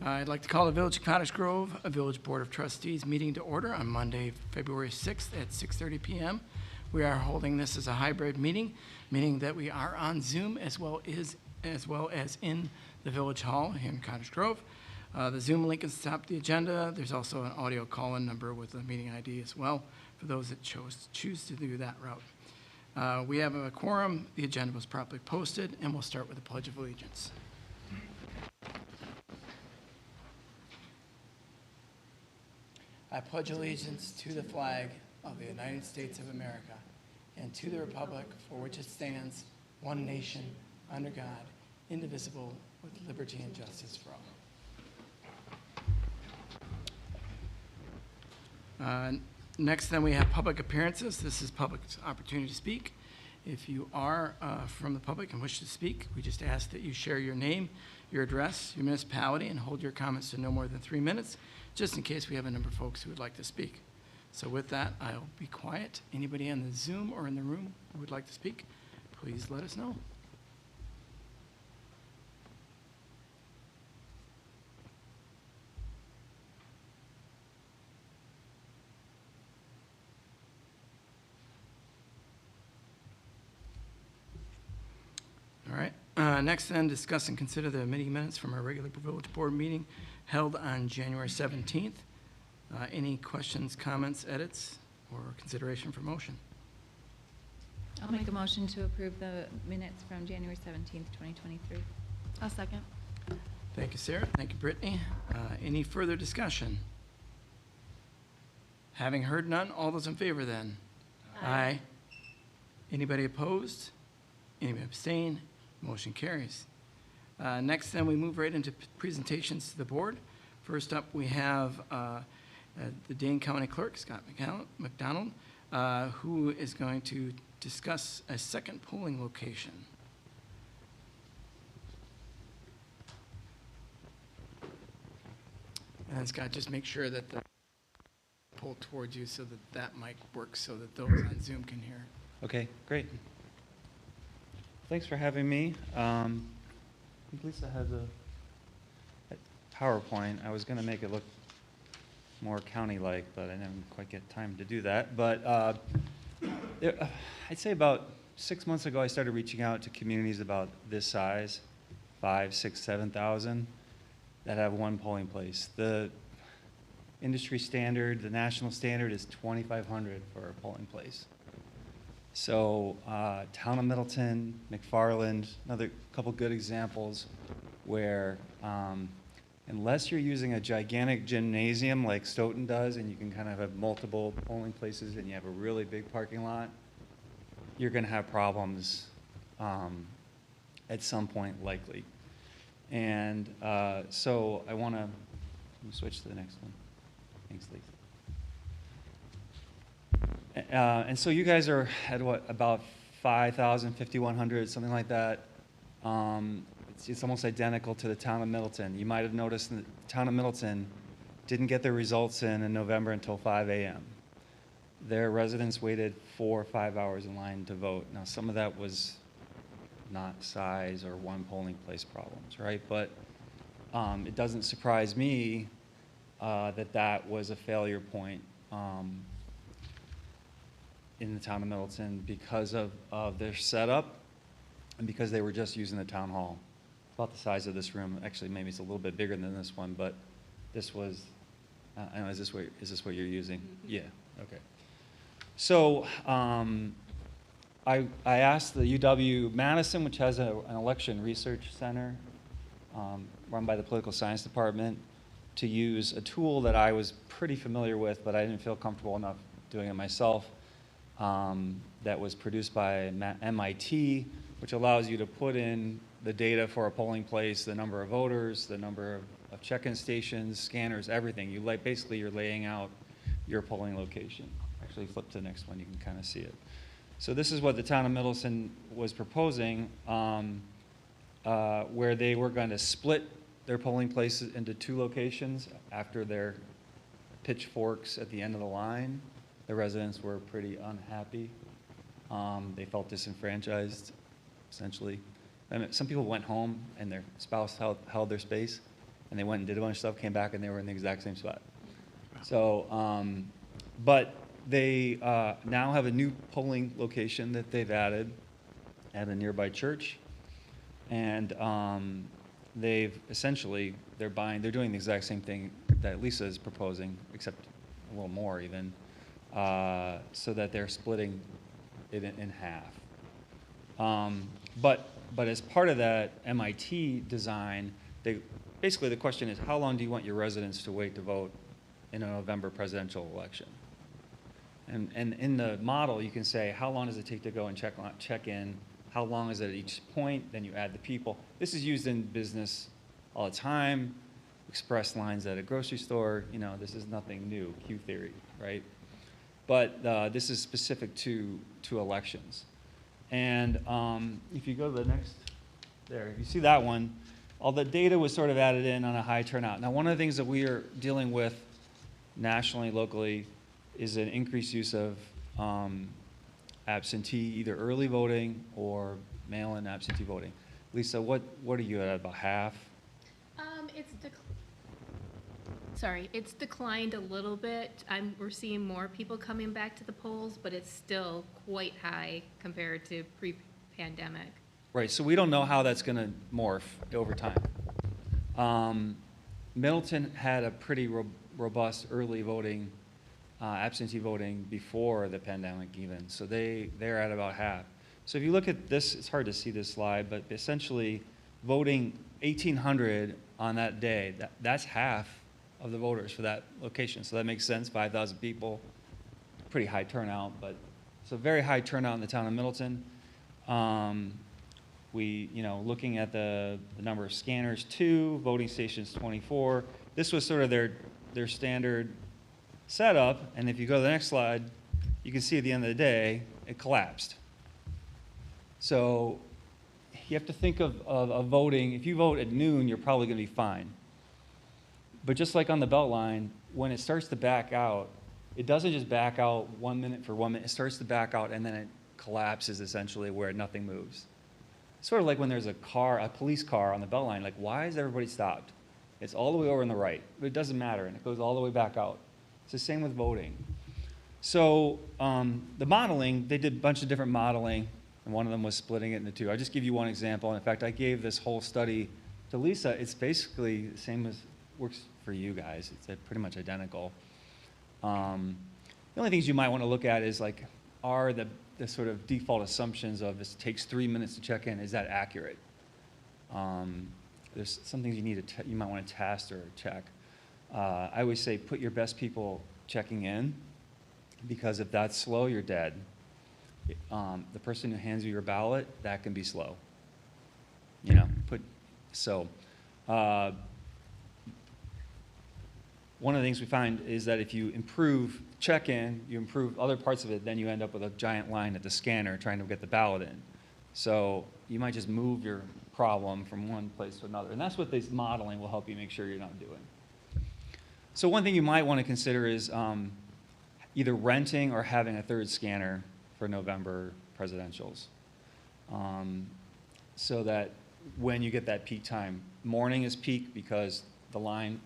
I'd like to call the Village of Cottage Grove, a Village Board of Trustees meeting to order on Monday, February 6th at 6:30 p.m. We are holding this as a hybrid meeting, meaning that we are on Zoom as well as in the Village Hall here in Cottage Grove. The Zoom link is atop the agenda. There's also an audio call-in number with a meeting ID as well for those that choose to do that route. We have a quorum. The agenda was properly posted, and we'll start with the Pledge of Allegiance. I pledge allegiance to the flag of the United States of America and to the republic for which it stands, one nation, under God, indivisible, with liberty and justice for all. Next, then, we have public appearances. This is public opportunity to speak. If you are from the public and wish to speak, we just ask that you share your name, your address, your municipality, and hold your comments to no more than 3 minutes, just in case we have a number of folks who would like to speak. So with that, I'll be quiet. Anybody on the Zoom or in the room who would like to speak, please let us know. All right. Next, then, discuss and consider the meeting minutes from our regular Village Board meeting held on January 17th. Any questions, comments, edits, or consideration for motion? I'll make a motion to approve the minutes from January 17th, 2023. I'll second. Thank you, Sarah. Thank you, Brittany. Any further discussion? Having heard none, all those in favor then? Aye. Anybody opposed? Anybody abstain? Motion carries. Next, then, we move right into presentations to the board. First up, we have the Dane County Clerk, Scott McDonald, who is going to discuss a second polling location. And then, Scott, just make sure that the pull towards you so that that mic works so that those on Zoom can hear. Okay, great. Thanks for having me. I think Lisa has a PowerPoint. I was going to make it look more county-like, but I didn't quite get time to do that. But I'd say about 6 months ago, I started reaching out to communities about this size, 5, 6, 7,000, that have one polling place. The industry standard, the national standard is 2,500 for a polling place. So Town of Middleton, McFarland, another couple good examples where unless you're using a gigantic gymnasium like Stoughton does and you can kind of have multiple polling places and you have a really big parking lot, you're going to have problems at some point likely. And so I want to switch to the next one. Thanks, Lisa. And so you guys are at what, about 5,000, 5,100, something like that. It's almost identical to the Town of Middleton. You might have noticed that the Town of Middleton didn't get their results in November until 5 a.m. Their residents waited 4 or 5 hours in line to vote. Now, some of that was not size or one polling place problems, right? But it doesn't surprise me that was a failure point in the Town of Middleton because of their setup and because they were just using the town hall. About the size of this room. Actually, maybe it's a little bit bigger than this one, but this was, I don't know, is this what you're using? Mm-hmm. Yeah, okay. So I asked the UW-Madison, which has an election research center run by the political science department, to use a tool that I was pretty familiar with, but I didn't feel comfortable enough doing it myself. That was produced by MIT, which allows you to put in the data for a polling place, the number of voters, the number of check-in stations, scanners, everything. Basically, you're laying out your polling location. Actually, flip to the next one, you can kind of see it. So this is what the Town of Middleton was proposing, where they were going to split their polling places into 2 locations after their pitchforks at the end of the line. The residents were pretty unhappy. They felt disenfranchised, essentially. I mean, some people went home and their spouse held their space, and they went and did a bunch of stuff, came back, and they were in the exact same spot. So, but they now have a new polling location that they've added at a nearby church, and they've essentially, they're doing the exact same thing that Lisa is proposing, except a little more even, so that they're splitting it in half. But as part of that MIT design, basically the question is, how long do you want your residents to wait to vote in a November presidential election? And in the model, you can say, how long does it take to go and check in? How long is it at each point? Then you add the people. This is used in business all the time. Express lines at a grocery store. You know, this is nothing new, Q theory, right? But this is specific to elections. And if you go to the next, there, if you see that one, all the data was sort of added in on a high turnout. Now, one of the things that we are dealing with nationally, locally, is an increased use of absentee, either early voting or mail-in absentee voting. Lisa, what are you at, about half? It's declined a little bit. We're seeing more people coming back to the polls, but it's still quite high compared to pre-pandemic. Right, so we don't know how that's going to morph over time. Middleton had a pretty robust early voting, absentee voting before the pandemic even, so they're at about half. So if you look at this, it's hard to see this slide, but essentially voting 1,800 on that day, that's half of the voters for that location. So that makes sense, 5,000 people, pretty high turnout, but it's a very high turnout in the town of Middleton. Looking at the number of scanners, 2, voting stations, 24. This was sort of their standard setup, and if you go to the next slide, you can see at the end of the day, it collapsed. So you have to think of voting. If you vote at noon, you're probably going to be fine. But just like on the Beltline, when it starts to back out, it doesn't just back out 1 minute for 1 minute. It starts to back out, and then it collapses essentially where nothing moves. Sort of like when there's a police car on the Beltline. Like, why is everybody stopped? It's all the way over on the right, but it doesn't matter, and it goes all the way back out. It's the same with voting. So the modeling, they did a bunch of different modeling, and one of them was splitting it into 2. I'll just give you one example. And in fact, I gave this whole study to Lisa. It's basically the same as works for you guys. It's pretty much identical. The only things you might want to look at is like, are the sort of default assumptions of this takes 3 minutes to check in, is that accurate? There's some things you might want to test or check. I always say put your best people checking in, because if that's slow, you're dead. The person who hands you your ballot, that can be slow. One of the things we find is that if you improve check-in, you improve other parts of it, then you end up with a giant line at the scanner trying to get the ballot in. So you might just move your problem from one place to another. And that's what this modeling will help you make sure you're not doing. So one thing you might want to consider is either renting or having a third scanner for November presidentials. So that when you get that peak time, morning is peak because the line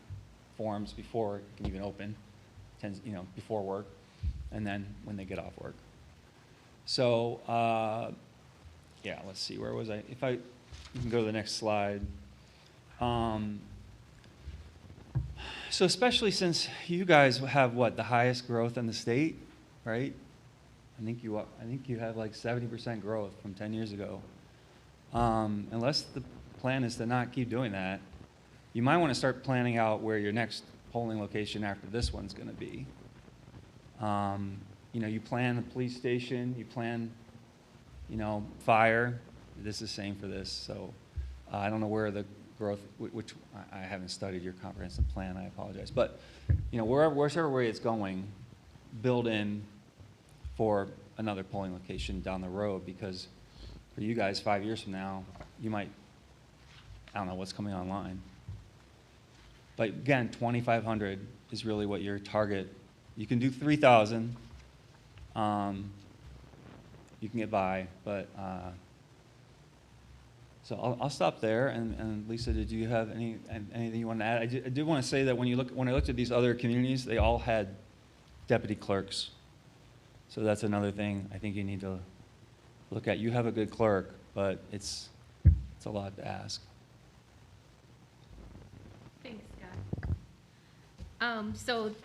forms before it can even open, before work, and then when they get off work. So, let's see, where was I? You can go to the next slide. So especially since you guys have the highest growth in the state, right? I think you have like 70% growth from 10 years ago. Unless the plan is to not keep doing that, you might want to start planning out where your next polling location after this one's going to be. You plan the police station, you plan, fire. This is the same for this. So I don't know where the growth, which I haven't studied your comprehensive plan, I apologize. But, whichever way it's going, build in for another polling location down the road, because for you guys, 5 years from now, you might, I don't know what's coming online. But again, 2,500 is really what your target. You can do 3,000. You can get by, but So I'll stop there, and Lisa, did you have anything you want to add? I did want to say that when I looked at these other communities, they all had deputy clerks. So that's another thing I think you need to look at. You have a good clerk, but it's a lot to ask. Thanks, Scott. So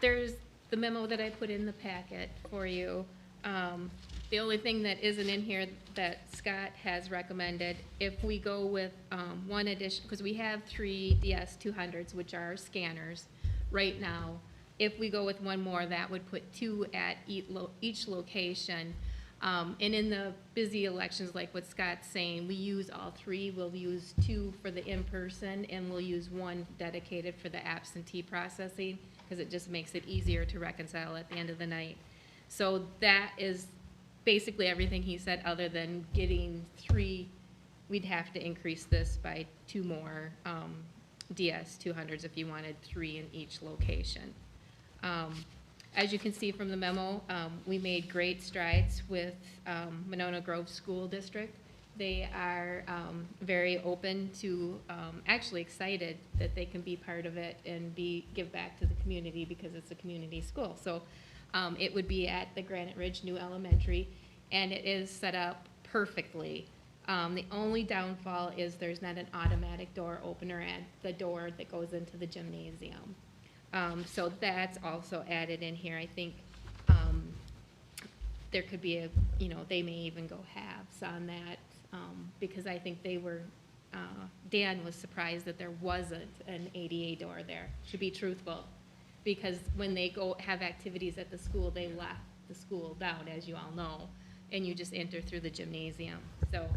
there's the memo that I put in the packet for you. The only thing that isn't in here that Scott has recommended, if we go with one addition, because we have 3 DS200s, which are scanners right now. If we go with one more, that would put 2 at each location. And in the busy elections, like what Scott's saying, we use all 3. We'll use 2 for the in-person, and we'll use 1 dedicated for the absentee processing, because it just makes it easier to reconcile at the end of the night. So that is basically everything he said, other than getting 3. We'd have to increase this by 2 more DS200s if you wanted 3 in each location. As you can see from the memo, we made great strides with Monona Grove School District. They are very open to, actually excited that they can be part of it and give back to the community because it's a community school. So it would be at the Granite Ridge New Elementary, and it is set up perfectly. The only downfall is there's not an automatic door opener at the door that goes into the gymnasium. So that's also added in here. I think there could be they may even go halves on that, because I think Dan was surprised that there wasn't an ADA door there, to be truthful. Because when they go have activities at the school, they lock the school down, as you all know, and you just enter through the gymnasium. So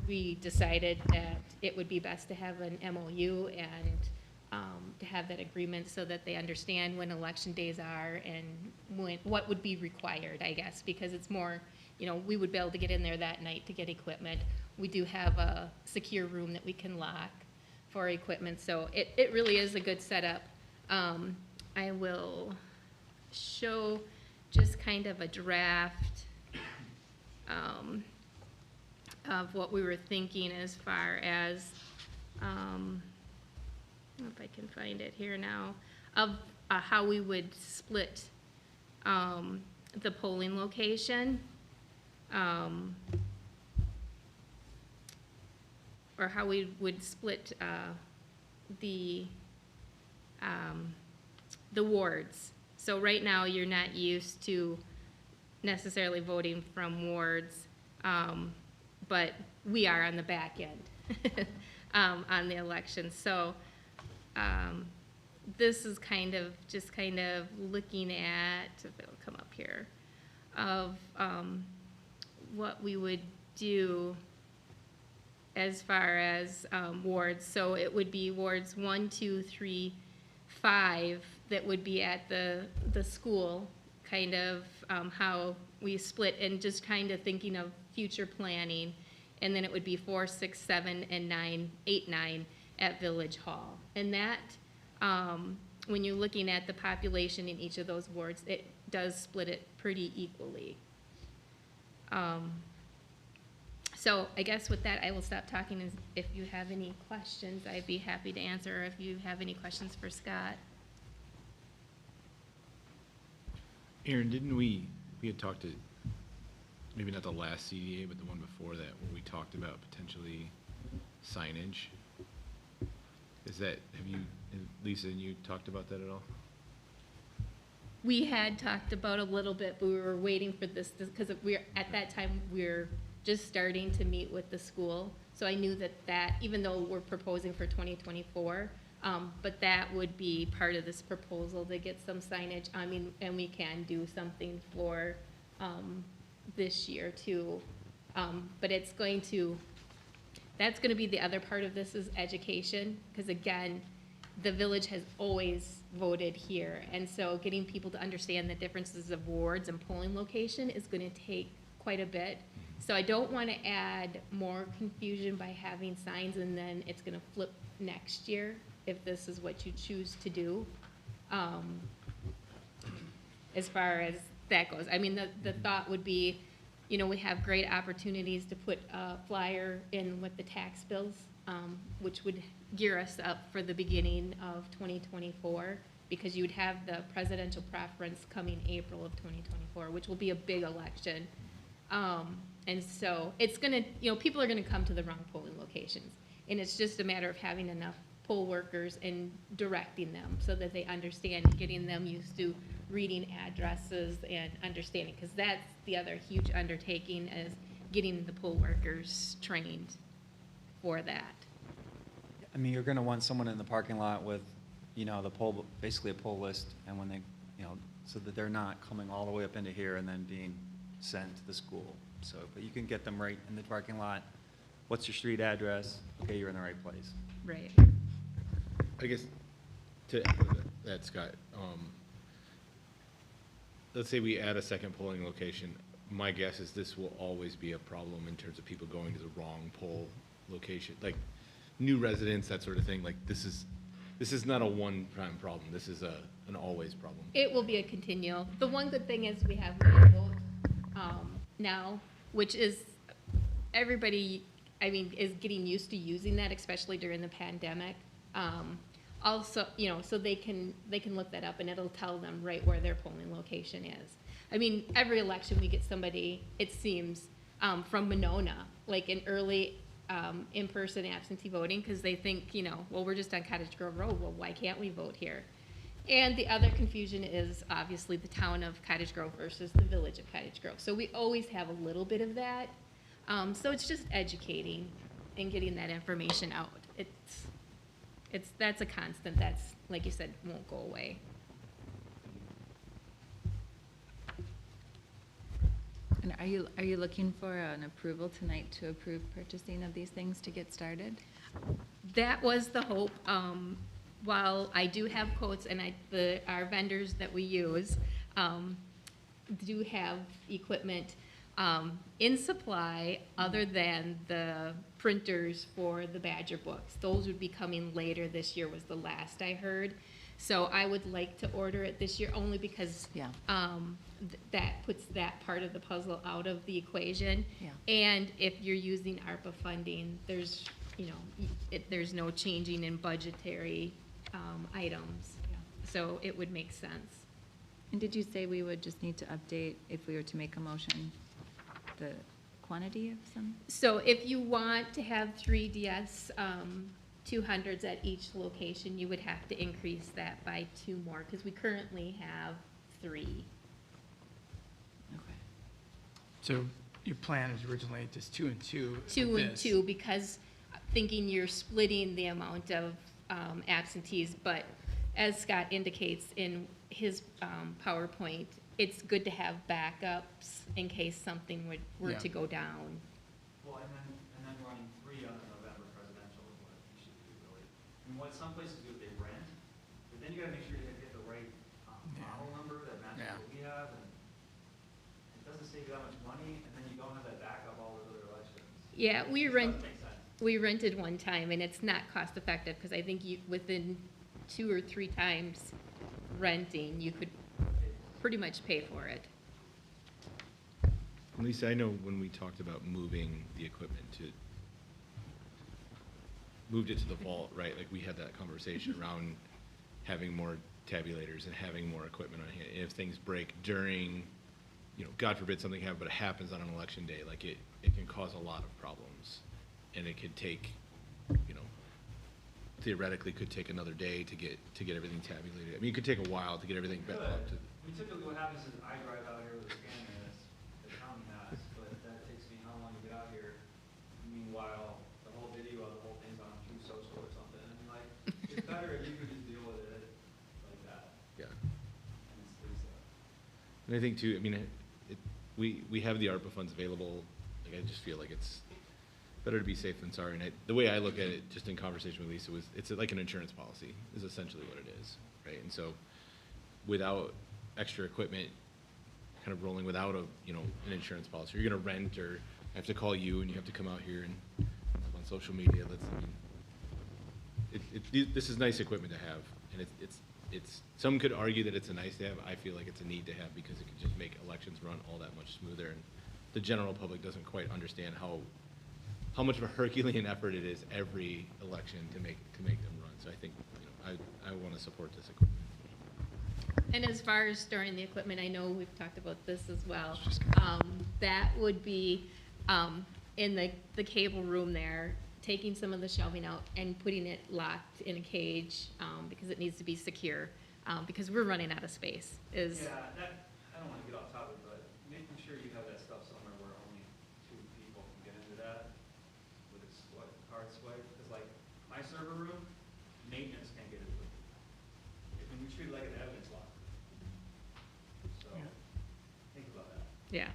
we decided that it would be best to have an MOU and to have that agreement so that they understand when election days are and what would be required, I guess, because it's more, we would be able to get in there that night to get equipment. We do have a secure room that we can lock for equipment, so it really is a good setup. I will show just kind of a draft of what we were thinking as far as, if I can find it here now, of how we would split the polling location. Or how we would split the wards. So right now, you're not used to necessarily voting from wards, but we are on the back end on the election. So this is kind of looking at, if it'll come up here, of what we would do as far as wards. So it would be wards 1, 2, 3, 5 that would be at the school, kind of how we split, and just kind of thinking of future planning. And then it would be 4, 6, 7, and 9, 8, 9 at Village Hall. And that, when you're looking at the population in each of those wards, it does split it pretty equally. So I guess with that, I will stop talking. If you have any questions, I'd be happy to answer, or if you have any questions for Scott. Aaron, didn't we had talked to, maybe not the last CDA, but the one before that, where we talked about potentially signage? Lisa, and you talked about that at all? We had talked about a little bit, but we were waiting for this, because at that time, we're just starting to meet with the school. So I knew that even though we're proposing for 2024, but that would be part of this proposal to get some signage. I mean, and we can do something for this year too. But that's going to be the other part of this, is education, because again, the village has always voted here. And so getting people to understand the differences of wards and polling location is going to take quite a bit. So I don't want to add more confusion by having signs and then it's going to flip next year if this is what you choose to do. As far as that goes, I mean, the thought would be, You know, we have great opportunities to put a flyer in with the tax bills, which would gear us up for the beginning of 2024, because you'd have the presidential preference coming April of 2024, which will be a big election. And so it's gonna, you know, people are gonna come to the wrong polling locations. And it's just a matter of having enough poll workers and directing them so that they understand, getting them used to reading addresses and understanding, because that's the other huge undertaking, is getting the poll workers trained for that. I mean, you're gonna want someone in the parking lot with, you know, the poll, basically a poll list, and when they, you know, so that they're not coming all the way up into here and then being sent to the school. So, but you can get them right in the parking lot. What's your street address? Okay, you're in the right place. Right. I guess to echo that, Scott, let's say we add a second polling location. My guess is this will always be a problem in terms of people going to the wrong poll location, like new residents, that sort of thing. Like this is not a one-time problem. This is an always problem. It will be a continual. The one good thing is we have mobile now, which is everybody, I mean, is getting used to using that, especially during the pandemic. Also, you know, so they can look that up and it'll tell them right where their polling location is. I mean, every election we get somebody, it seems, from Monona, like an early in-person absentee voting, because they think, you know, well, we're just on Cottage Grove Road, well, why can't we vote here? And the other confusion is obviously the town of Cottage Grove versus the village of Cottage Grove. So we always have a little bit of that. So it's just educating and getting that information out. That's a constant. That's, like you said, won't go away. And are you looking for an approval tonight to approve purchasing of these things to get started? That was the hope. While I do have quotes, and our vendors that we use do have equipment in supply other than the printers for the Badger books. Those would be coming later this year, was the last I heard. So I would like to order it this year, only because that puts that part of the puzzle out of the equation. Yeah. And if you're using ARPA funding, there's, you know, there's no changing in budgetary items. Yeah. So it would make sense. And did you say we would just need to update, if we were to make a motion, the quantity of some? So if you want to have 3DS 200s at each location, you would have to increase that by 2 more, because we currently have 3. Okay. So your plan is originally just 2 and 2. 2 with and this. 2, because thinking you're splitting the amount of absentees, but as Scott indicates in his PowerPoint, it's good to have backups in case something were Yeah. to go down. Well, and then running 3 on the November presidential is what you should do, really. I mean, what some places do, they rent, but then you gotta make sure you get the right Yeah. model number that matches Yeah. what we have, and it doesn't save you that much money, and then you don't have that backup all those other elections. Yeah, It just doesn't make sense. we rented one time, and it's not cost effective, because I think within 2 or 3 times renting, you could pretty much pay for it. Lisa, I know when we talked about moving the equipment moved it to the vault, right? Like we had that conversation around having more tabulators and having more equipment on hand. And if things break during, you know, God forbid something happens, but it happens on an election day, like it can cause a lot of problems. And it could take, you know, theoretically could take another day to get everything tabulated. I mean, it could take a while to get everything back up to. I mean, typically what happens is I drive out here with a scanner, and the county has, but that takes me how long to get out here? Meanwhile, the whole video of the whole thing's on True Social or something, and like, it's better if you could just deal with it like that. Yeah. And it's, And I think too, I mean, we have the ARPA funds available. Like, I just feel like it's better to be safe than sorry. And the way I look at it, just in conversation with Lisa, was it's like an insurance policy is essentially what it is, right? And so without extra equipment, kind of rolling without an insurance policy, you're going to rent, or I have to call you and you have to come out here and on social media. This is nice equipment to have, and it's some could argue that it's a nice to have. I feel like it's a need to have, because it could just make elections run all that much smoother, and the general public doesn't quite understand how much of a Herculean effort it is every election to make them run. So I think, you know, I want to support this equipment. And as far as storing the equipment, I know we've talked about this as well. That would be in the cable room there, taking some of the shelving out and putting it locked in a cage because it needs to be secure, because we're running out of space. Yeah, that, I don't want to get off topic, but making sure you have that stuff somewhere where only 2 people can get into that with a card swipe, because like my server room, maintenance can't get into it. And we treat it like an evidence locker. So, Yeah. think about that. Yeah,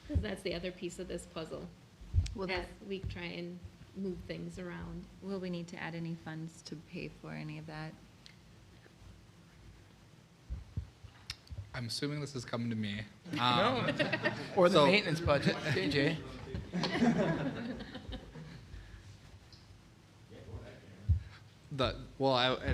'cause that's the other piece of this puzzle. Will As that, we try and move things around. will we need to add any funds to pay for any of that? I'm assuming this is coming to me. No. Or the so- maintenance budget, JJ.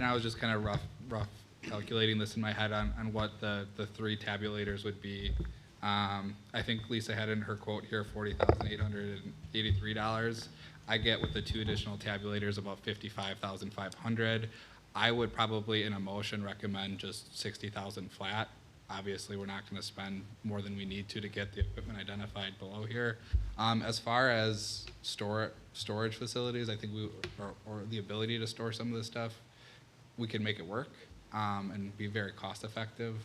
I was just kind of rough calculating this in my head on what the 3 tabulators would be. I think Lisa had in her quote here $40,883. I get with the 2 additional tabulators about $55,500. I would probably in a motion recommend just 60,000 flat. Obviously, we're not going to spend more than we need to get the equipment identified below here. As far as storage facilities, I think or the ability to store some of this stuff, we can make it work and be very cost effective.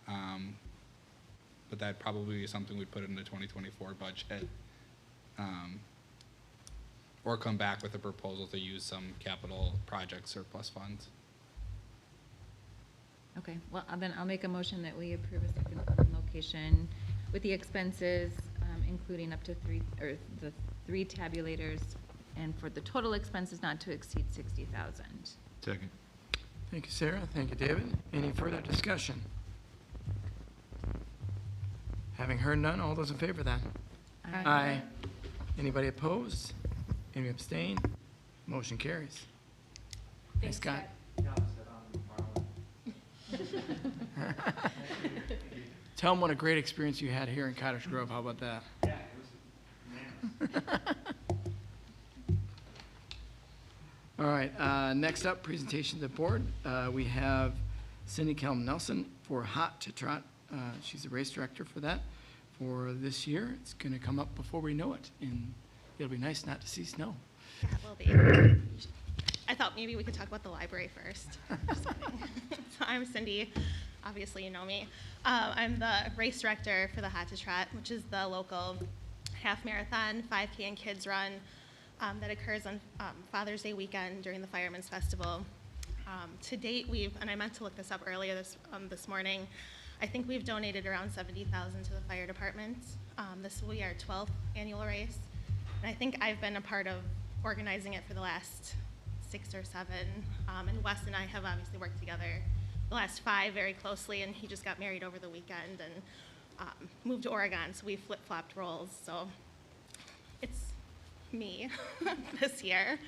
But that'd probably be something we'd put in the 2024 budget. Or come back with a proposal to use some capital project surplus funds. Okay, well, then I'll make a motion that we approve a second funding location with the expenses, including up to 3 tabulators, and for the total expenses not to exceed 60,000. Second. Thank you, Sarah. Thank you, David. Any further discussion? Having heard none, all those in favor then? Aye. Anybody opposed? Any abstain? Motion carries. Thanks, Scott. Tell them what a great experience you had here in Cottage Grove. How about that? Yeah, it was All right, next up, presentation to the board. We have Cindy Kelm Nelson for Hot to Trot. She's the race director for that for this year. It's going to come up before we know it, and it'll be nice not to see snow. That will be. I thought maybe we could talk about the library first. Just kidding. So I'm Cindy. Obviously, you know me. I'm the race director for the Hot to Trot, which is the local half marathon, 5K and kids run that occurs on Father's Day weekend during the Fireman's Festival. To date, and I meant to look this up earlier this morning, I think we've donated around $70,000 to the fire department. This will be our 12th annual race. And I think I've been a part of organizing it for the last 6 or 7. And Wes and I have obviously worked together the last 5 very closely, and he just got married over the weekend and moved to Oregon, so we flip-flopped roles. So it's me this year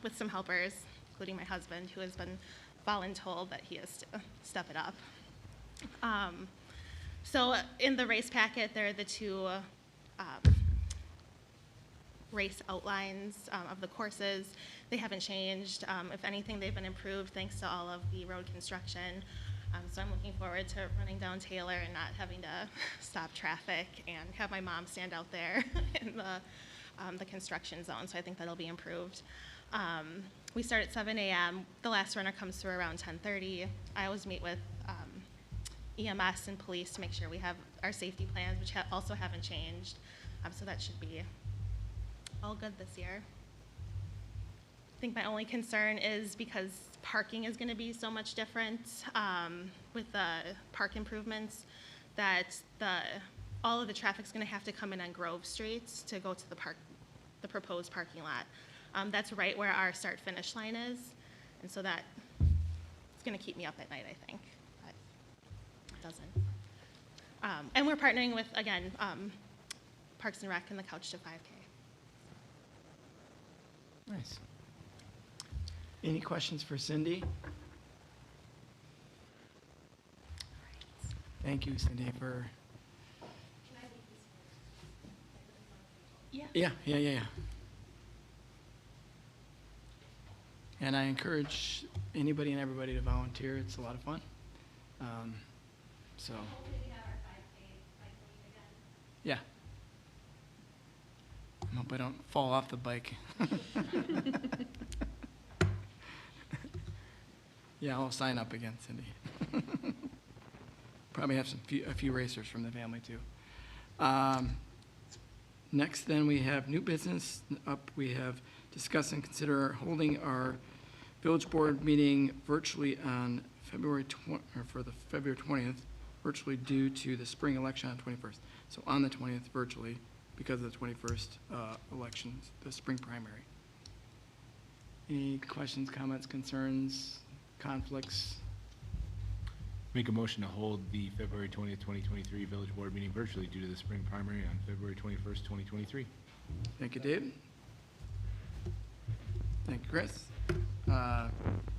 with some helpers, including my husband, who has been voluntold that he has to step it up. So in the race packet, there are the 2 race outlines of the courses. They haven't changed. If anything, they've been improved thanks to all of the road construction. So I'm looking forward to running down Taylor and not having to stop traffic and have my mom stand out there in the construction zone. So I think that'll be improved. We start at 7 a.m. The last runner comes through around 10:30. I always meet with EMS and police to make sure we have our safety plans, which also haven't changed. So that should be all good this year. I think my only concern is because parking is going to be so much different with the park improvements, that all of the traffic's going to have to come in on Grove Street to go to the proposed parking lot. That's right where our start-finish line is, and so that it's going to keep me up at night, I think, but it doesn't. And we're partnering with, again, Parks and Rec and the Couch to 5K. Nice. Any questions for Cindy? Thank you, Cindy, for. Yeah. And I encourage anybody and everybody to volunteer. It's a lot of fun. So. Yeah. I hope I don't fall off the bike. Yeah, I'll sign up again, Cindy. Probably have a few racers from the family too. Next, then we have new business up. We have discuss and consider holding our village board meeting virtually on February 20th, virtually due to the spring election on 21st. So on the 20th, virtually, because of the 21st elections, the spring primary. Any questions, comments, concerns, conflicts? Make a motion to hold the February 20th, 2023 Village Board meeting virtually due to the spring primary on February 21st, 2023. Thank you, Dave. Thank you, Chris.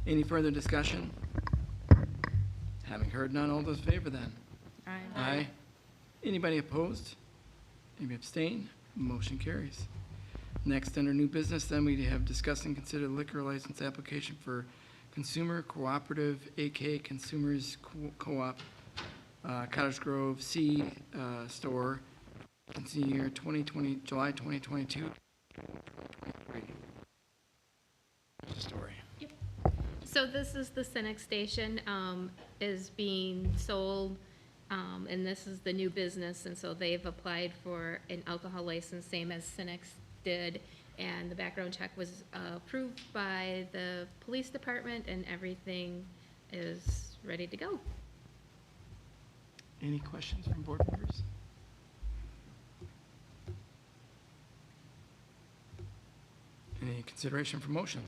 Any further discussion? Having heard none, all those in favor then? Aye. Anybody opposed? Anybody abstain? Motion carries. Next, under new business, then we have discussed and consider liquor license application for Consumer Cooperative, aka Consumers Co-op, Cottage Grove C store, year 2020, July 2022. 2023. What's the story? So this is the Cinex station, is being sold, and this is the new business, and so they've applied for an alcohol license, same as Cinex did, and the background check was approved by the police department, and everything is ready to go. Any questions from board members? Any consideration for motion?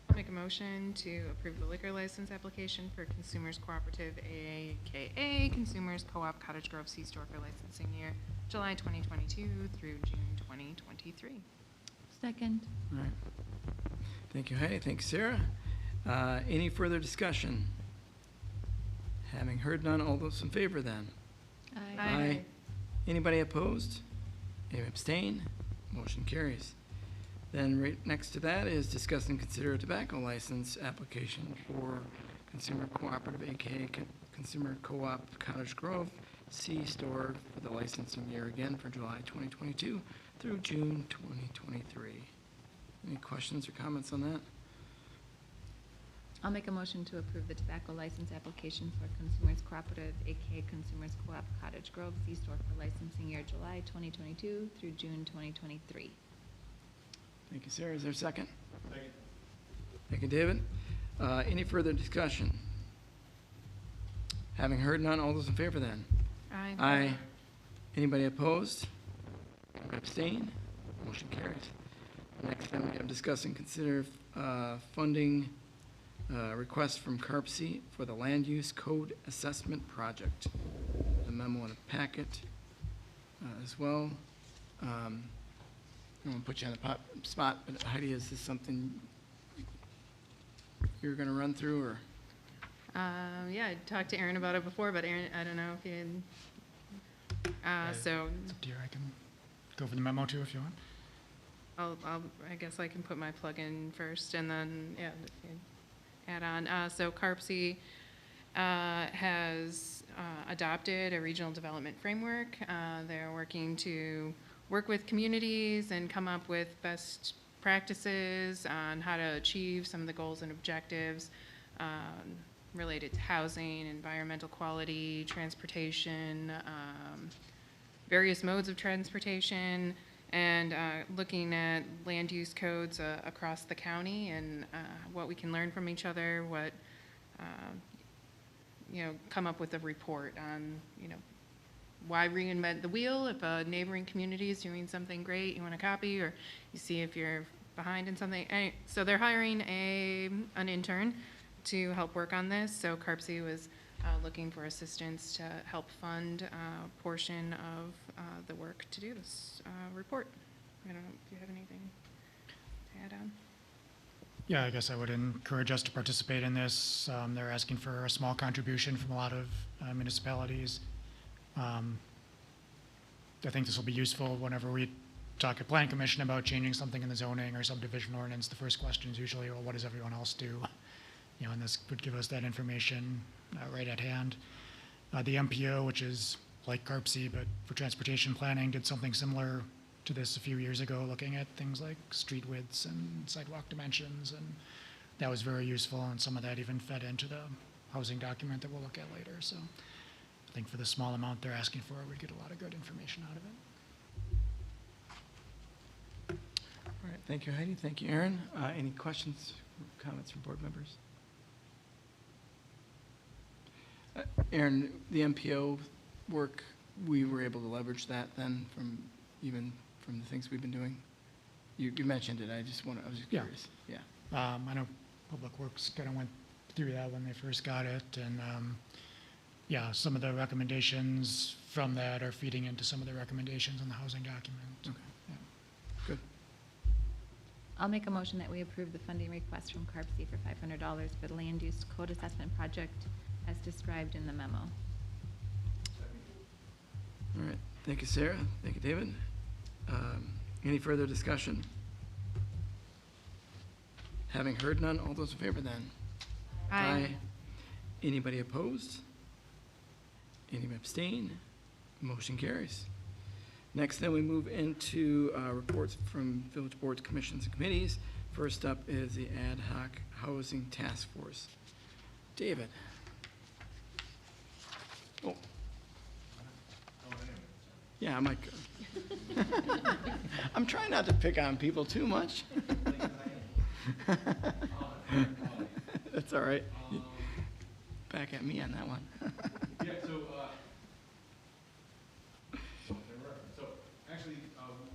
I'll make a motion to approve the liquor license application for Consumers Cooperative, aka Consumers Co-op Cottage Grove C-Store for licensing year July 2022 through June 2023. Second. All right. Thank you, Heidi. Thanks, Sarah. Any further discussion? Having heard none, all those in favor then? Aye. Anybody opposed? Any abstain? Motion carries. Then right next to that is discuss and consider a tobacco license application for Consumer Cooperative, aka Consumer Co-op Cottage Grove C store for the licensing year again for July 2022 through June 2023. Any questions or comments on that? I'll make a motion to approve the tobacco license application for Consumers Cooperative, aka Consumers Co-op Cottage Grove C-Store for licensing year July 2022 through June 2023. Thank you, Sarah. Is there a second? Second. Thank you, David. Any further discussion? Having heard none, all those in favor then? Aye. Aye. Anybody opposed? Abstain? Motion carries. Next, then we have discuss and consider funding request from CARPC for the Land Use Code Assessment Project. The memo in a packet as well. I don't want to put you on the spot, but Heidi, is this something you're going to run through, or? Yeah, I talked to Aaron about it before, but Aaron, I don't know if you had, so It's up to you. I can go for the memo too if you want. I guess I can put my plug in first and then, yeah, if you add on. So CARPC has adopted a regional development framework. They're working to work with communities and come up with best practices on how to achieve some of the goals and objectives related to housing, environmental quality, transportation, various modes of transportation, and looking at land use codes across the county and what we can learn from each other, what, come up with a report on, why reinvent the wheel if a neighboring community is doing something great you want to copy, or you see if you're behind in something. So they're hiring an intern to help work on this. So CARPC was looking for assistance to help fund a portion of the work to do this report. I don't know if you have anything to add on. Yeah, I guess I would encourage us to participate in this. They're asking for a small contribution from a lot of municipalities. I think this will be useful whenever we talk at Plan Commission about changing something in the zoning or subdivision ordinance. The first question is usually, well, what does everyone else do? You know, and this would give us that information right at hand. The MPO, which is like CARPC, but for transportation planning, did something similar to this a few years ago, looking at things like street widths and sidewalk dimensions, and that was very useful, and some of that even fed into the housing document that we'll look at later. So I think for the small amount they're asking for, we'd get a lot of good information out of it. All right, thank you, Heidi. Thank you, Aaron. Any questions, comments from board members? Aaron, the MPO work, we were able to leverage that then from the things we've been doing? You mentioned it, I was just Yeah. curious. Yeah. I know Public Works kind of went through that when they first got it, and yeah, some of the recommendations from that are feeding into some of the recommendations in the housing document. Okay. Yeah. Good. I'll make a motion that we approve the funding request from CARPC for $500 for the land use code assessment project as described in the memo. All right, thank you, Sarah. Thank you, David. Any further discussion? Having heard none, all those in favor then? Aye. Anybody opposed? Any abstain? Motion carries. Next, then we move into reports from village boards, commissions, and committees. First up is the Ad Hoc Housing Task Force. David. Oh. Yeah, I'm like, I'm trying not to pick on people too much. That's all right. Back at me on that one. Yeah, so actually,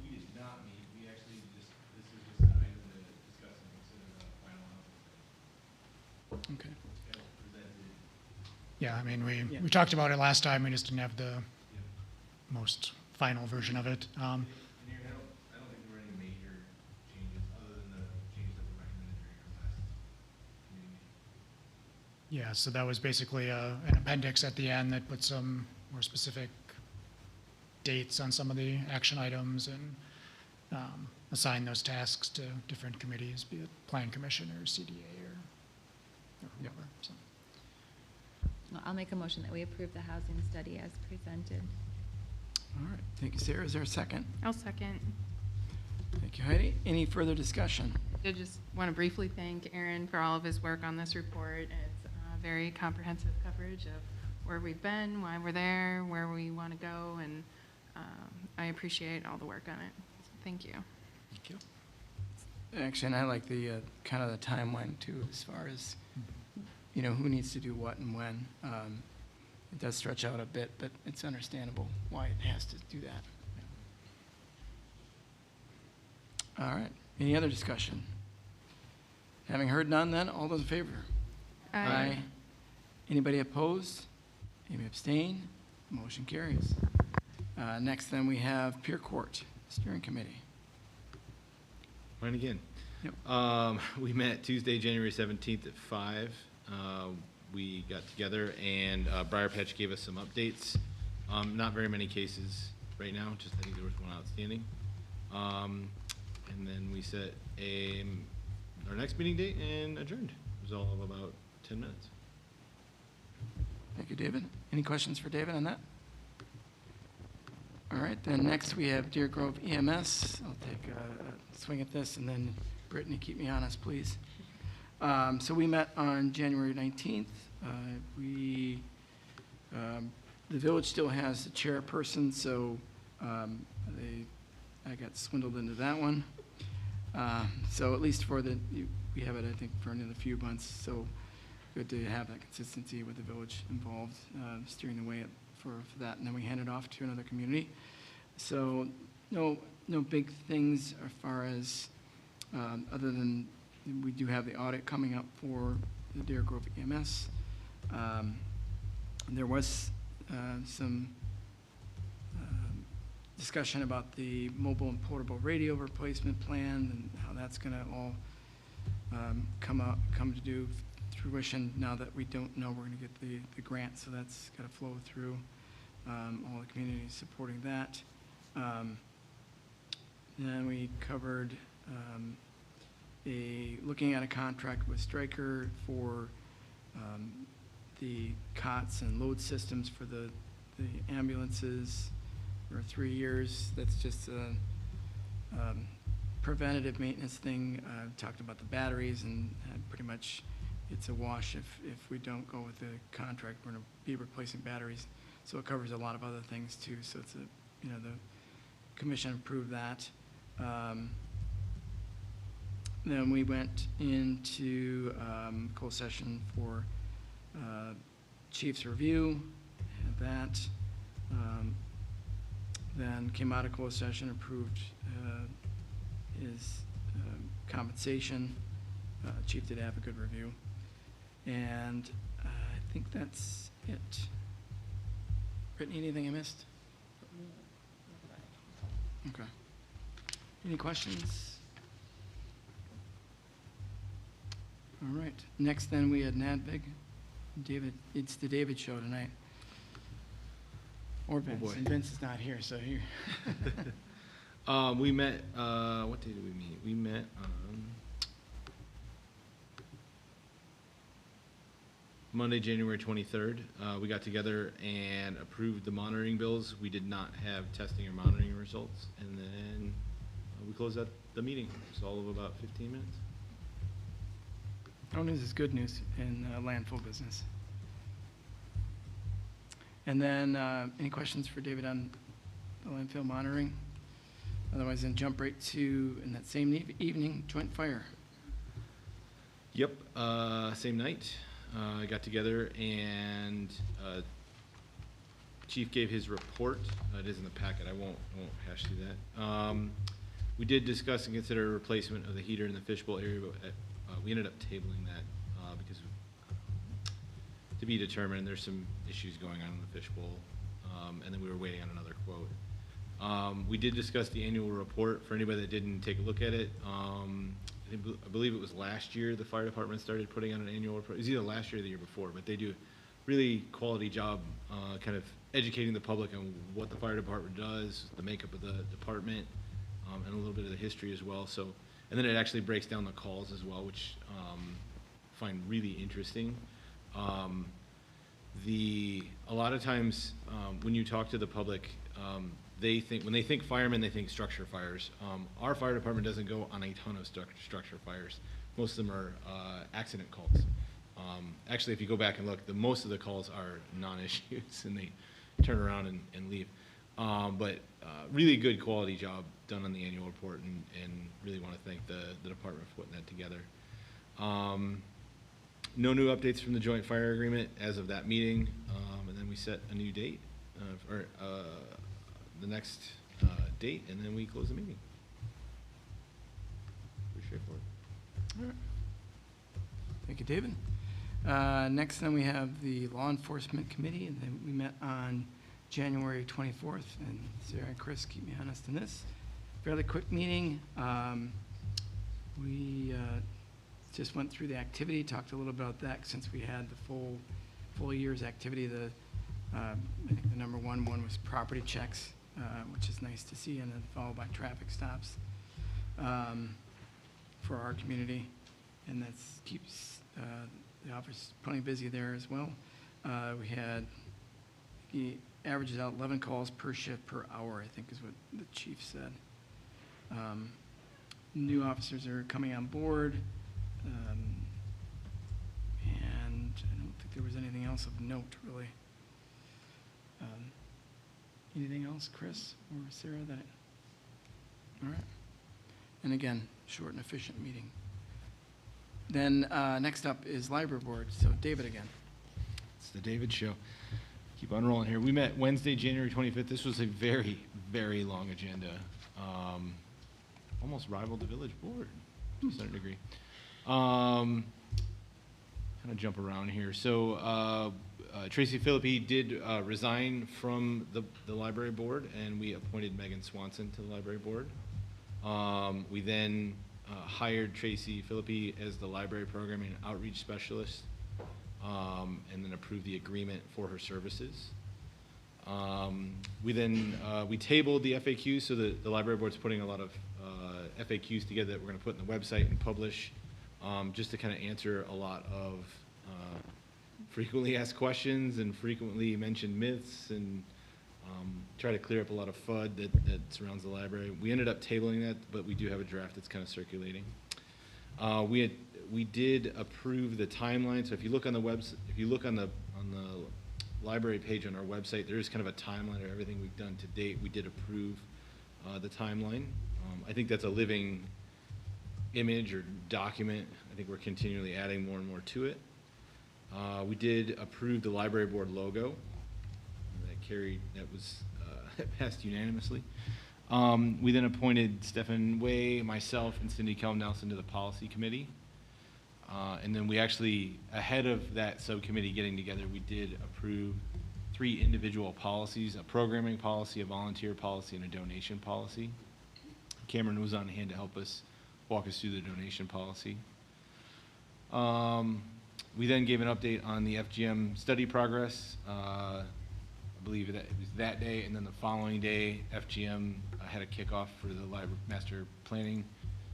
we did not meet, we actually this is just an item to discuss and consider the final housing. Okay. Presented. Yeah, I mean, Yeah. we talked about it last time, we just didn't have the most final version of it. And Aaron, I don't think there were any major changes, other than the changes that were recommended during our last committee meeting. Yeah, so that was basically an appendix at the end that put some more specific dates on some of the action items and assign those tasks to different committees, be it Plan Commission or CDA or whoever. So. I'll make a motion that we approve the housing study as presented. All right, thank you, Sarah. Is there a second? I'll second. Thank you, Heidi. Any further discussion? I just want to briefly thank Aaron for all of his work on this report. It's very comprehensive coverage of where we've been, why we're there, where we want to go, and I appreciate all the work on it. So thank you. Thank you. Actually, and I like the kind of the timeline too, as far as, you know, who needs to do what and when. It does stretch out a bit, but it's understandable why it has to do that. All right, any other discussion? Having heard none then, all those in favor? Anybody opposed? Anybody abstain? Motion carries. Next then we have Peer Court Steering Committee. Mine again. Yep. We met Tuesday, January 17th at 5. We got together and Briar Patch gave us some updates. Not very many cases right now, just I think there was one outstanding. And then we set our next meeting date and adjourned. It was all of about 10 minutes. Thank you, David. Any questions for David on that? All right, then next we have Deer Grove EMS. I'll take a swing at this, and then Brittany, keep me honest, please. So we met on January 19th. The village still has the chairperson, so I got swindled into that one. So at least we have it, I think, for another few months. So good to have that consistency with the village involved, steering the way for that. And then we hand it off to another community. So no big things as far as, other than we do have the audit coming up for the Deer Grove EMS. There was some discussion about the mobile and portable radio replacement plan and how that's going to all come to fruition now that we don't know we're going to get the grant. So that's got to flow through all the communities supporting that. Then we covered looking at a contract with Stryker for the cots and load systems for the ambulances for 3 years. That's just a preventative maintenance thing. Talked about the batteries, and pretty much it's a wash if we don't go with the contract. We're going to be replacing batteries. So it covers a lot of other things too. So it's the commission approved that. Then we went into closed session for chief's review, had that. Then came out of closed session, approved his compensation. Chief did have a good review. And I think that's it. Brittany, anything I missed? Okay. Any questions? All right. Next, then, we had NADVIG. David, it's the David show tonight. Or Vince. boy. And Vince is not here, so here. We met, what day did we meet? We met on Monday, January 23rd. We got together and approved the monitoring bills. We did not have testing or monitoring results. And then we closed out the meeting. It's all of about 15 minutes. No news is good news in landfill business. And then, any questions for David on the landfill monitoring? Otherwise, then jump right to, in that same evening, joint fire. Yep, same night. I got together and Chief gave his report. It is in the packet. I won't hash through that. We did discuss and consider a replacement of the heater in the fishbowl area, but we ended up tabling that because to be determined. There's some issues going on in the fishbowl, and then we were waiting on another quote. We did discuss the annual report. For anybody that didn't take a look at it, I believe it was last year the fire department started putting on an annual report. It was either last year or the year before, but they do a really quality job kind of educating the public on what the fire department does, the makeup of the department, and a little bit of the history as well. So, and then it actually breaks down the calls as well, which I find really interesting. A lot of times when you talk to the public, when they think firemen, they think structure fires. Our fire department doesn't go on a ton of structure fires. Most of them are accident calls. Actually, if you go back and look, most of the calls are non-issues, and they turn around and leave. But really good quality job done on the annual report, and really want to thank the department for putting that together. No new updates from the joint fire agreement as of that meeting, and then we set a new date, or the next date, and then we close the meeting. Pretty straightforward. All right. Thank you, David. Next, then, we have the Law Enforcement Committee, and then we met on January 24th, and Sarah and Chris, keep me honest in this. Fairly quick meeting. We just went through the activity, talked a little about that since we had the full year's activity. I think the number one was property checks, which is nice to see, and then followed by traffic stops for our community, and that keeps the office plenty busy there as well. He averages out 11 calls per shift per hour, I think is what the chief said. New officers are coming on board, and I don't think there was anything else of note, really. Anything else, Chris or Sarah? All right. And again, short and efficient meeting. Then next up is library board. So David again. It's the David Show. Keep on rolling here. We met Wednesday, January 25th. This was a very, very long agenda. Almost rivaled the village board to a certain degree. Kind of jump around here. So Tracy Philippi did resign from the library board, and we appointed Megan Swanson to the library board. We then hired Tracy Philippi as the library programming and outreach specialist, and then approved the agreement for her services. We then, we tabled the FAQs, so the library board's putting a lot of FAQs together that we're gonna put in the website and publish, just to kind of answer a lot of frequently asked questions and frequently mentioned myths, and try to clear up a lot of FUD that surrounds the library. We ended up tabling that, but we do have a draft that's kind of circulating. We did approve the timeline, so if you look on the library page on our website, there is kind of a timeline of everything we've done to date. We did approve the timeline. I think that's a living image or document. I think we're continually adding more and more to it. We did approve the library board logo. That was passed unanimously. We then appointed Stephen Way, myself, and Cindy Kelm-Nelson to the policy committee. And then we actually, ahead of that subcommittee getting together, we did approve 3 individual policies: a programming policy, a volunteer policy, and a donation policy. Cameron was on hand to help us walk us through the donation policy. We then gave an update on the FGM study progress. I believe that it was that day, and then the following day, FGM had a kickoff for the master planning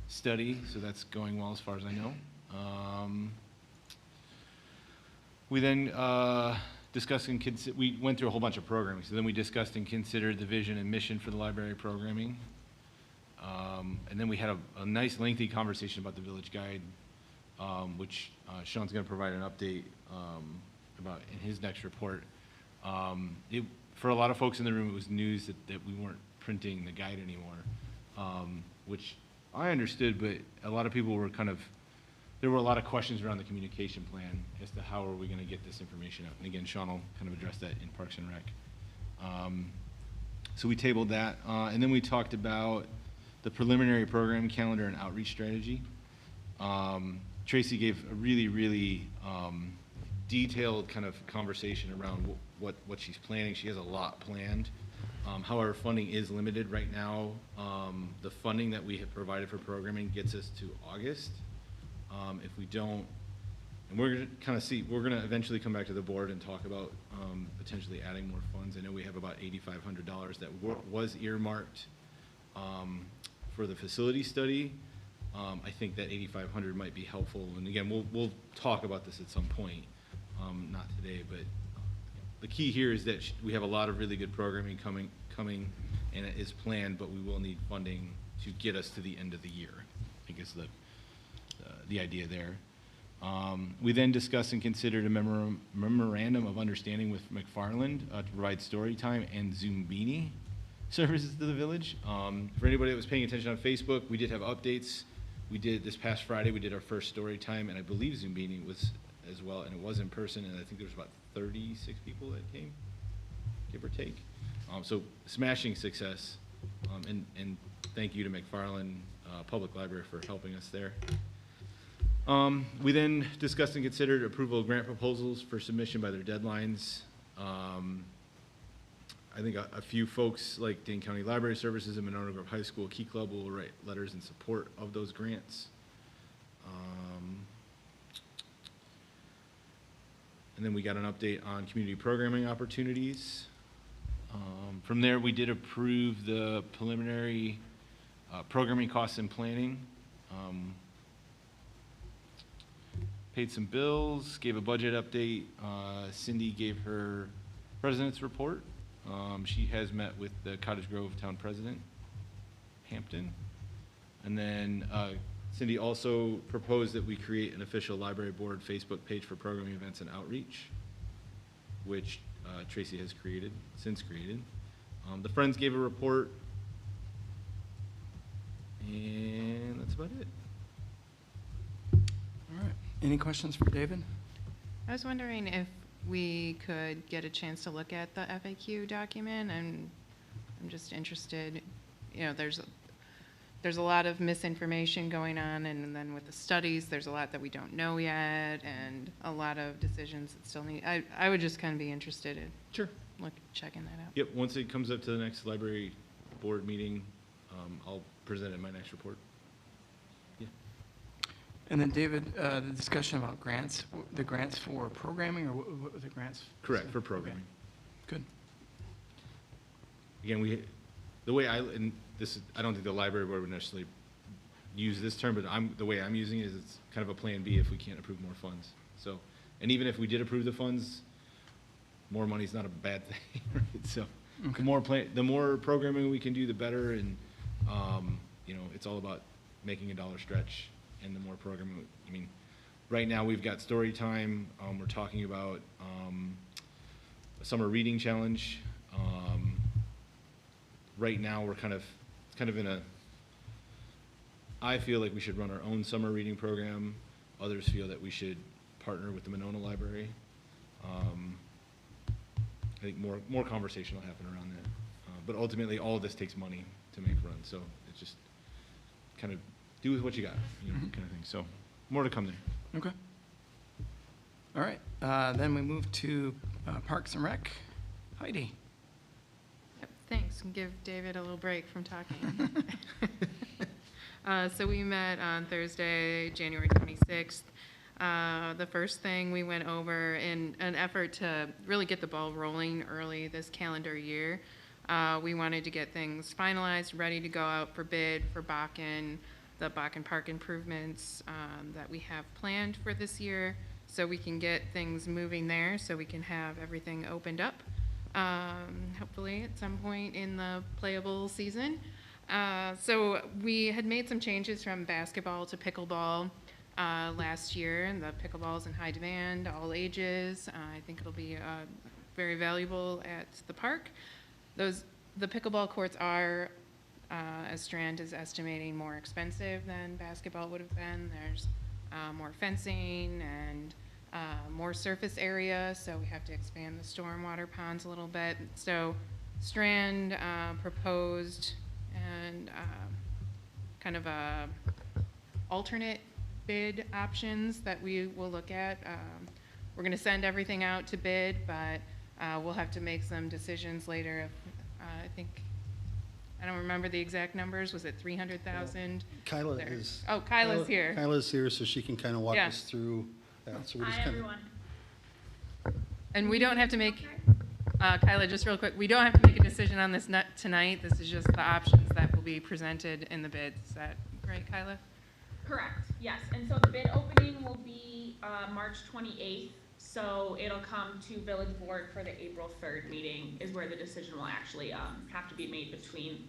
study, so that's going well as far as I know. We then discussed and we went through a whole bunch of programming, so then we discussed and considered the vision and mission for the library programming. And then we had a nice lengthy conversation about the village guide, which Sean's going to provide an update about in his next report. For a lot of folks in the room, it was news that we weren't printing the guide anymore, which I understood, but a lot of people were there were a lot of questions around the communication plan as to how are we going to get this information out. And again, Sean will kind of address that in Parks and Rec. So we tabled that, and then we talked about the preliminary program calendar and outreach strategy. Tracy gave a really, really detailed kind of conversation around what she's planning. She has a lot planned. However, funding is limited right now. The funding that we have provided for programming gets us to August. If we don't, and we're going to kind of see, we're going to eventually come back to the board and talk about potentially adding more funds. I know we have about $8,500 that was earmarked for the facility study. I think that $8,500 might be helpful. And again, we'll talk about this at some point, not today, but the key here is that we have a lot of really good programming coming, and it is planned, but we will need funding to get us to the end of the year, I think is the idea there. We then discussed and considered a memorandum of understanding with McFarland to provide story time and Zoombini services to the village. For anybody that was paying attention on Facebook, we did have updates. We did, this past Friday, we did our first story time, and I believe Zoombini was as well, and it was in person, and I think there was about 36 people that came, give or take. So smashing success, and thank you to McFarland Public Library for helping us there. We then discussed and considered approval of grant proposals for submission by their deadlines. I think a few folks like Dane County Library Services and Monona Grove High School Key Club will write letters in support of those grants. And then we got an update on community programming opportunities. From there, we did approve the preliminary programming costs and planning. Paid some bills, gave a budget update. Cindy gave her president's report. She has met with the Cottage Grove town president, Hampton. And then Cindy also proposed that we create an official library board Facebook page for programming events and outreach, which Tracy has since created. The Friends gave a report, and that's about it. All right. Any questions for David? I was wondering if we could get a chance to look at the FAQ document, and I'm just interested, there's a lot of misinformation going on, and then with the studies, there's a lot that we don't know yet, and a lot of decisions that still need, I would just kind of be interested in checking that out. Yep, once it comes up to the next library board meeting, I'll present it in my next report. Yeah. And then David, the discussion about grants, the grants for programming, or what were the grants? Correct, for programming. Good. again, the way and this is, I don't think the library board would necessarily use this term, but the way I'm using it is it's kind of a plan B if we can't approve more funds. So, and even if we did approve the funds, more money's not a bad thing, right? So, the more programming we can do, the better, and, you know, it's all about making a dollar stretch, and the more programming, I mean, right now, we've got story time, we're talking about, a summer reading challenge. Right now, we're kind of in a, I feel like we should run our own summer reading program. Others feel that we should partner with the Monona Library. I think more conversation will happen around that. But ultimately, all of this takes money to make run, so it's just kind of do with what you got, you know, kind of thing. So more to come there. Okay. All right, then we move to Parks and Rec. Heidi. Yep, thanks, and give David a little break from talking. So we met on Thursday, January 26th. The first thing we went over in an effort to really get the ball rolling early this calendar year, we wanted to get things finalized, ready to go out for bid for Bakken, the Bakken Park improvements that we have planned for this year, so we can get things moving there, so we can have everything opened up, hopefully at some point in the playable season. So we had made some changes from basketball to pickleball last year, and the pickleball's in high demand, all ages. I think it'll be very valuable at the park. The pickleball courts are, as Strand is estimating, more expensive than basketball would have been. There's more fencing and more surface area, so we have to expand the stormwater ponds a little bit. So Strand proposed and kind of alternate bid options that we will look at. We're going to send everything out to bid, but we'll have to make some decisions later. I think, I don't remember the exact numbers. Was it 300,000? Kyla There. is. Oh, Kyla's here. Kyla's here, so she can kind of walk Yeah. us through that. So we're just Hi, kind of. everyone. And we don't have to make, Kyla, just real quick, we don't have to make a decision on this tonight. This is just the options that will be presented in the bids. Is that right, Kyla? Correct, yes. And so the bid opening will be March 28th. So it'll come to village board for the April 3rd meeting is where the decision will actually have to be made between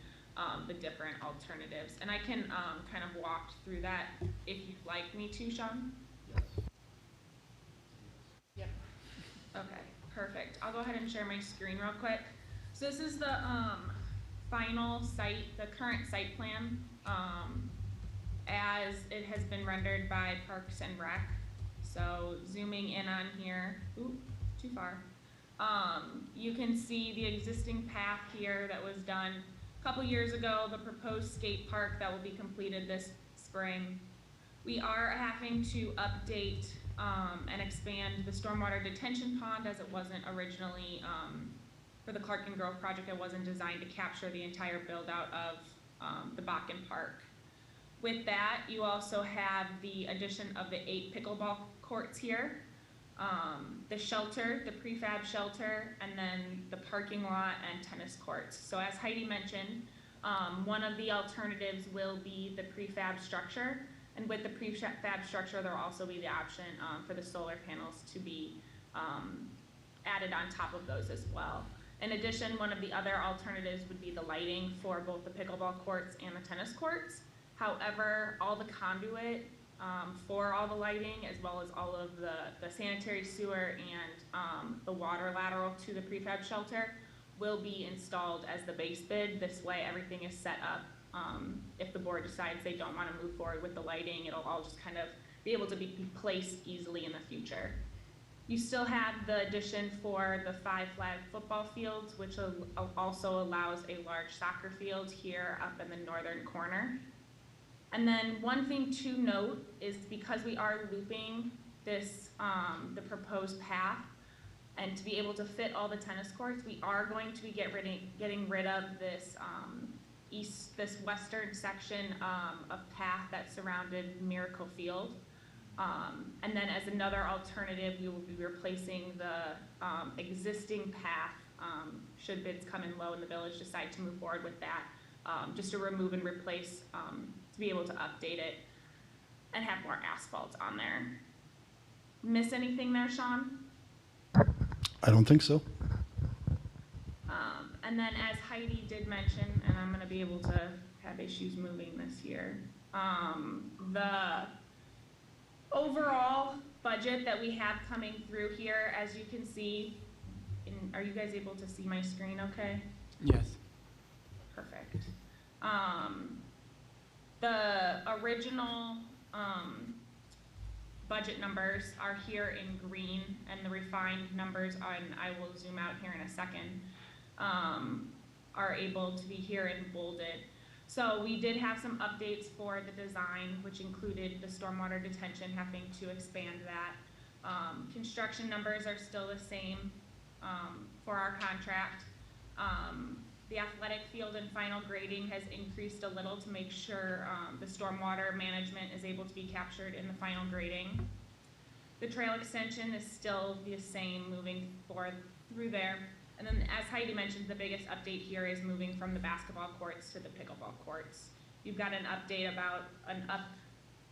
the different alternatives. And I can kind of walk through that if you'd like me to, Sean. Yep. Okay, perfect. I'll go ahead and share my screen real quick. So this is the final site, the current site plan, as it has been rendered by Parks and Rec. So zooming in on here, ooh, too far. You can see the existing path here that was done a couple years ago, the proposed skate park that will be completed this spring. We are having to update and expand the stormwater detention pond, as it wasn't originally, for the Clark and Grove project, it wasn't designed to capture the entire build out of the Bakken Park. With that, you also have the addition of the 8 pickleball courts here, the shelter, the prefab shelter, and then the parking lot and tennis courts. So as Heidi mentioned, one of the alternatives will be the prefab structure. And with the prefab structure, there will also be the option for the solar panels to be added on top of those as well. In addition, one of the other alternatives would be the lighting for both the pickleball courts and the tennis courts. However, all the conduit for all the lighting, as well as all of the sanitary sewer and the water lateral to the prefab shelter, will be installed as the base bid. This way, everything is set up. If the board decides they don't want to move forward with the lighting, it'll all just kind of be able to be placed easily in the future. You still have the addition for the 5 flag football fields, which also allows a large soccer field here up in the northern corner. And then one thing to note is because we are looping this, the proposed path, and to be able to fit all the tennis courts, we are going to be getting rid of this this western section of path that surrounded Miracle Field. And then as another alternative, we will be replacing the existing path should bids come in low and the village decide to move forward with that, just to remove and replace, to be able to update it and have more asphalt on there. Miss anything there, Sean? I don't think so. And then as Heidi did mention, and I'm gonna be able to have issues moving this year, the overall budget that we have coming through here, as you can see, are you guys able to see my screen okay? Yes. Perfect. The original, budget numbers are here in green, and the refined numbers, and I will zoom out here in a second, are able to be here in bolded. So we did have some updates for the design, which included the stormwater detention, having to expand that. Construction numbers are still the same for our contract. The athletic field and final grading has increased a little to make sure the stormwater management is able to be captured in the final grading. The trail extension is still the same, moving forward through there. And then, as Heidi mentioned, the biggest update here is moving from the basketball courts to the pickleball courts. You've got an update about an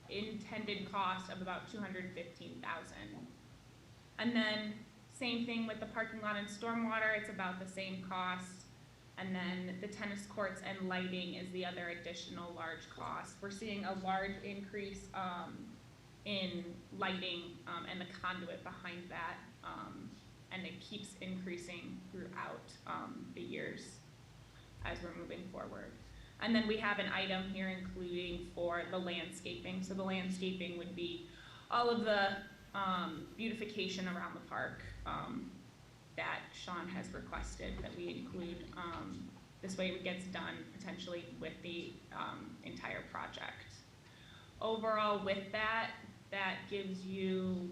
intended cost of about $215,000. And then, same thing with the parking lot and stormwater, it's about the same cost. And then the tennis courts and lighting is the other additional large cost. We're seeing a large increase in lighting and the conduit behind that, and it keeps increasing throughout the years as we're moving forward. And then we have an item here including for the landscaping. So the landscaping would be all of the beautification around the park that Sean has requested that we include. This way it gets done potentially with the entire project. Overall with that, that gives you,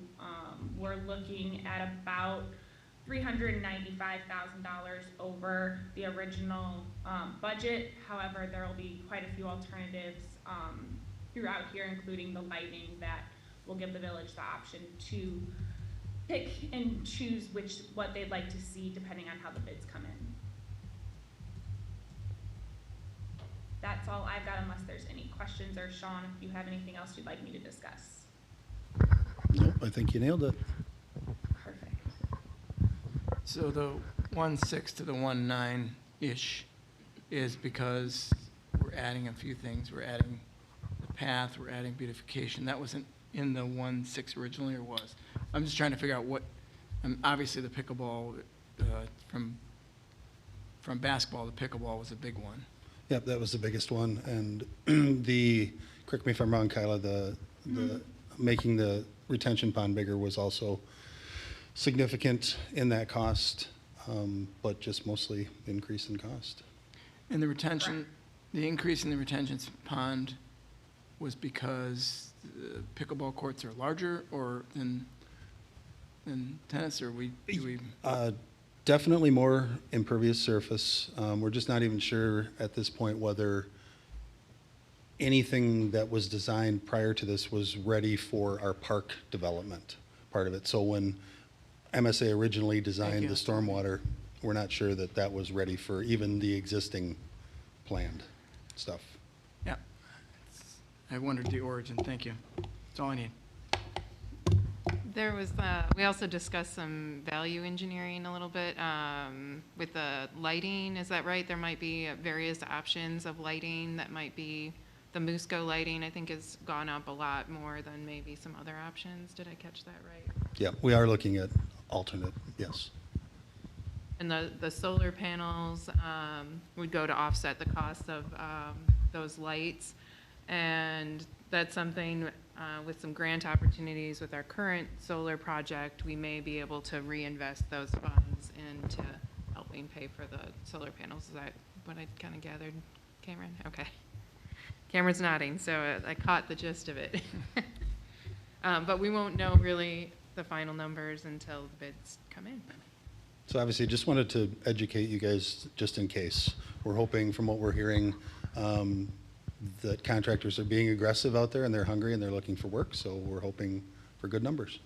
we're looking at about $395,000 over the original budget. However, there will be quite a few alternatives throughout here, including the lighting, that will give the village the option to pick and choose what they'd like to see depending on how the bids come in. That's all I've got unless there's any questions, or Sean, if you have anything else you'd like me to discuss. Nope, I think you nailed it. Perfect. So the 1.6 to the 1.9-ish is because we're adding a few things. We're adding the path, we're adding beautification. That wasn't in the 1.6 originally, or was? I'm just trying to figure out what, obviously the pickleball, from basketball to pickleball was a big one. Yep, that was the biggest one. And correct me if I'm wrong, Kyla, the making the retention pond bigger was also significant in that cost, but just mostly increase in cost. And the retention, the increase in the retention pond was because the pickleball courts are larger or than tennis, or do we? Definitely more impervious surface. We're just not even sure at this point whether anything that was designed prior to this was ready for our park development part of it. So when MSA originally designed the stormwater, we're not sure that that was ready for even the existing planned stuff. Yeah. I wondered the origin. Thank you. That's all I need. There was, we also discussed some value engineering a little bit with the lighting. Is that right? There might be various options of lighting that might be, the Musco lighting, I think, has gone up a lot more than maybe some other options. Did I catch that right? Yeah, we are looking at alternate, yes. And the solar panels would go to offset the cost of those lights. And that's something with some grant opportunities with our current solar project, we may be able to reinvest those funds into helping pay for the solar panels. Is that what I kind of gathered, Cameron? Okay. Cameron's nodding, so I caught the gist of it. But we won't know really the final numbers until the bids come in. So obviously, just wanted to educate you guys just in case. We're hoping, from what we're hearing, that contractors are being aggressive out there and they're hungry and they're looking for work, so we're hoping for good numbers.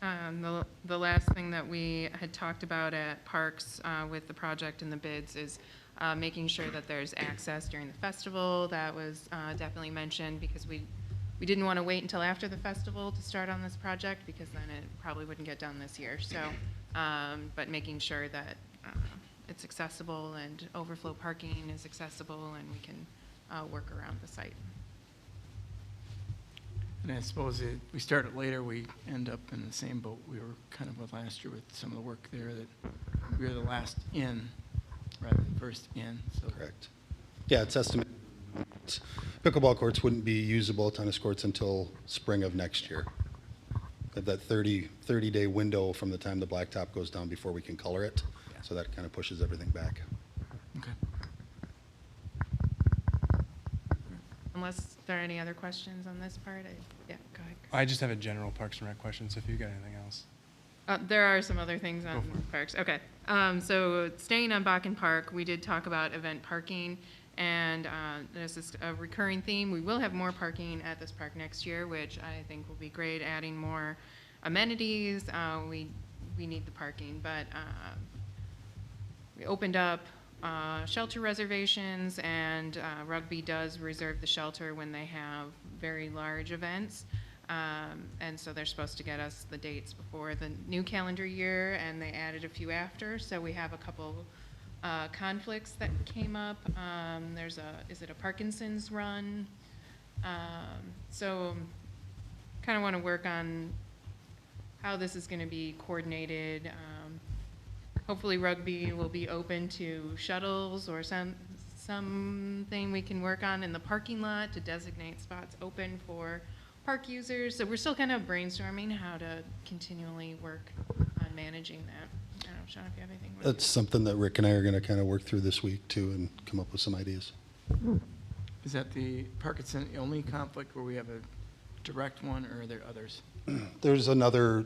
The last thing that we had talked about at Parks with the project and the bids is making sure that there's access during the festival. That was definitely mentioned because we didn't want to wait until after the festival to start on this project because then it probably wouldn't get done this year. So, but making sure that it's accessible and overflow parking is accessible and we can work around the site. And I suppose we start it later, we end up in the same boat we were kind of with last year with some of the work there, that we were the last in rather than first in, so. Correct. Yeah, it's estimated pickleball courts wouldn't be usable, tennis courts, until spring of next year. Have that 30-day window from the time the blacktop goes down before we can color it. Yeah. So that kind of pushes everything back. Okay. Unless there are any other questions on this part, yeah, go ahead. I just have a general Parks and Rec question, so if you've got anything else. There are some other things Go on for it. parks. Okay. So staying on Bakken Park, we did talk about event parking, and this is a recurring theme. We will have more parking at this park next year, which I think will be great, adding more amenities. We need the parking, but we opened up shelter reservations, and Rugby does reserve the shelter when they have very large events. And so they're supposed to get us the dates before the new calendar year, and they added a few after. So we have a couple conflicts that came up. Is it a Parkinson's run? So kind of want to work on how this is going to be coordinated. Hopefully Rugby will be open to shuttles or something we can work on in the parking lot to designate spots open for park users. So we're still kind of brainstorming how to continually work on managing that. I don't know, Sean, if you have anything. That's something that Rick and I are going to kind of work through this week too and come up with some ideas. Is that the Parkinson only conflict where we have a direct one, or are there others? There's another,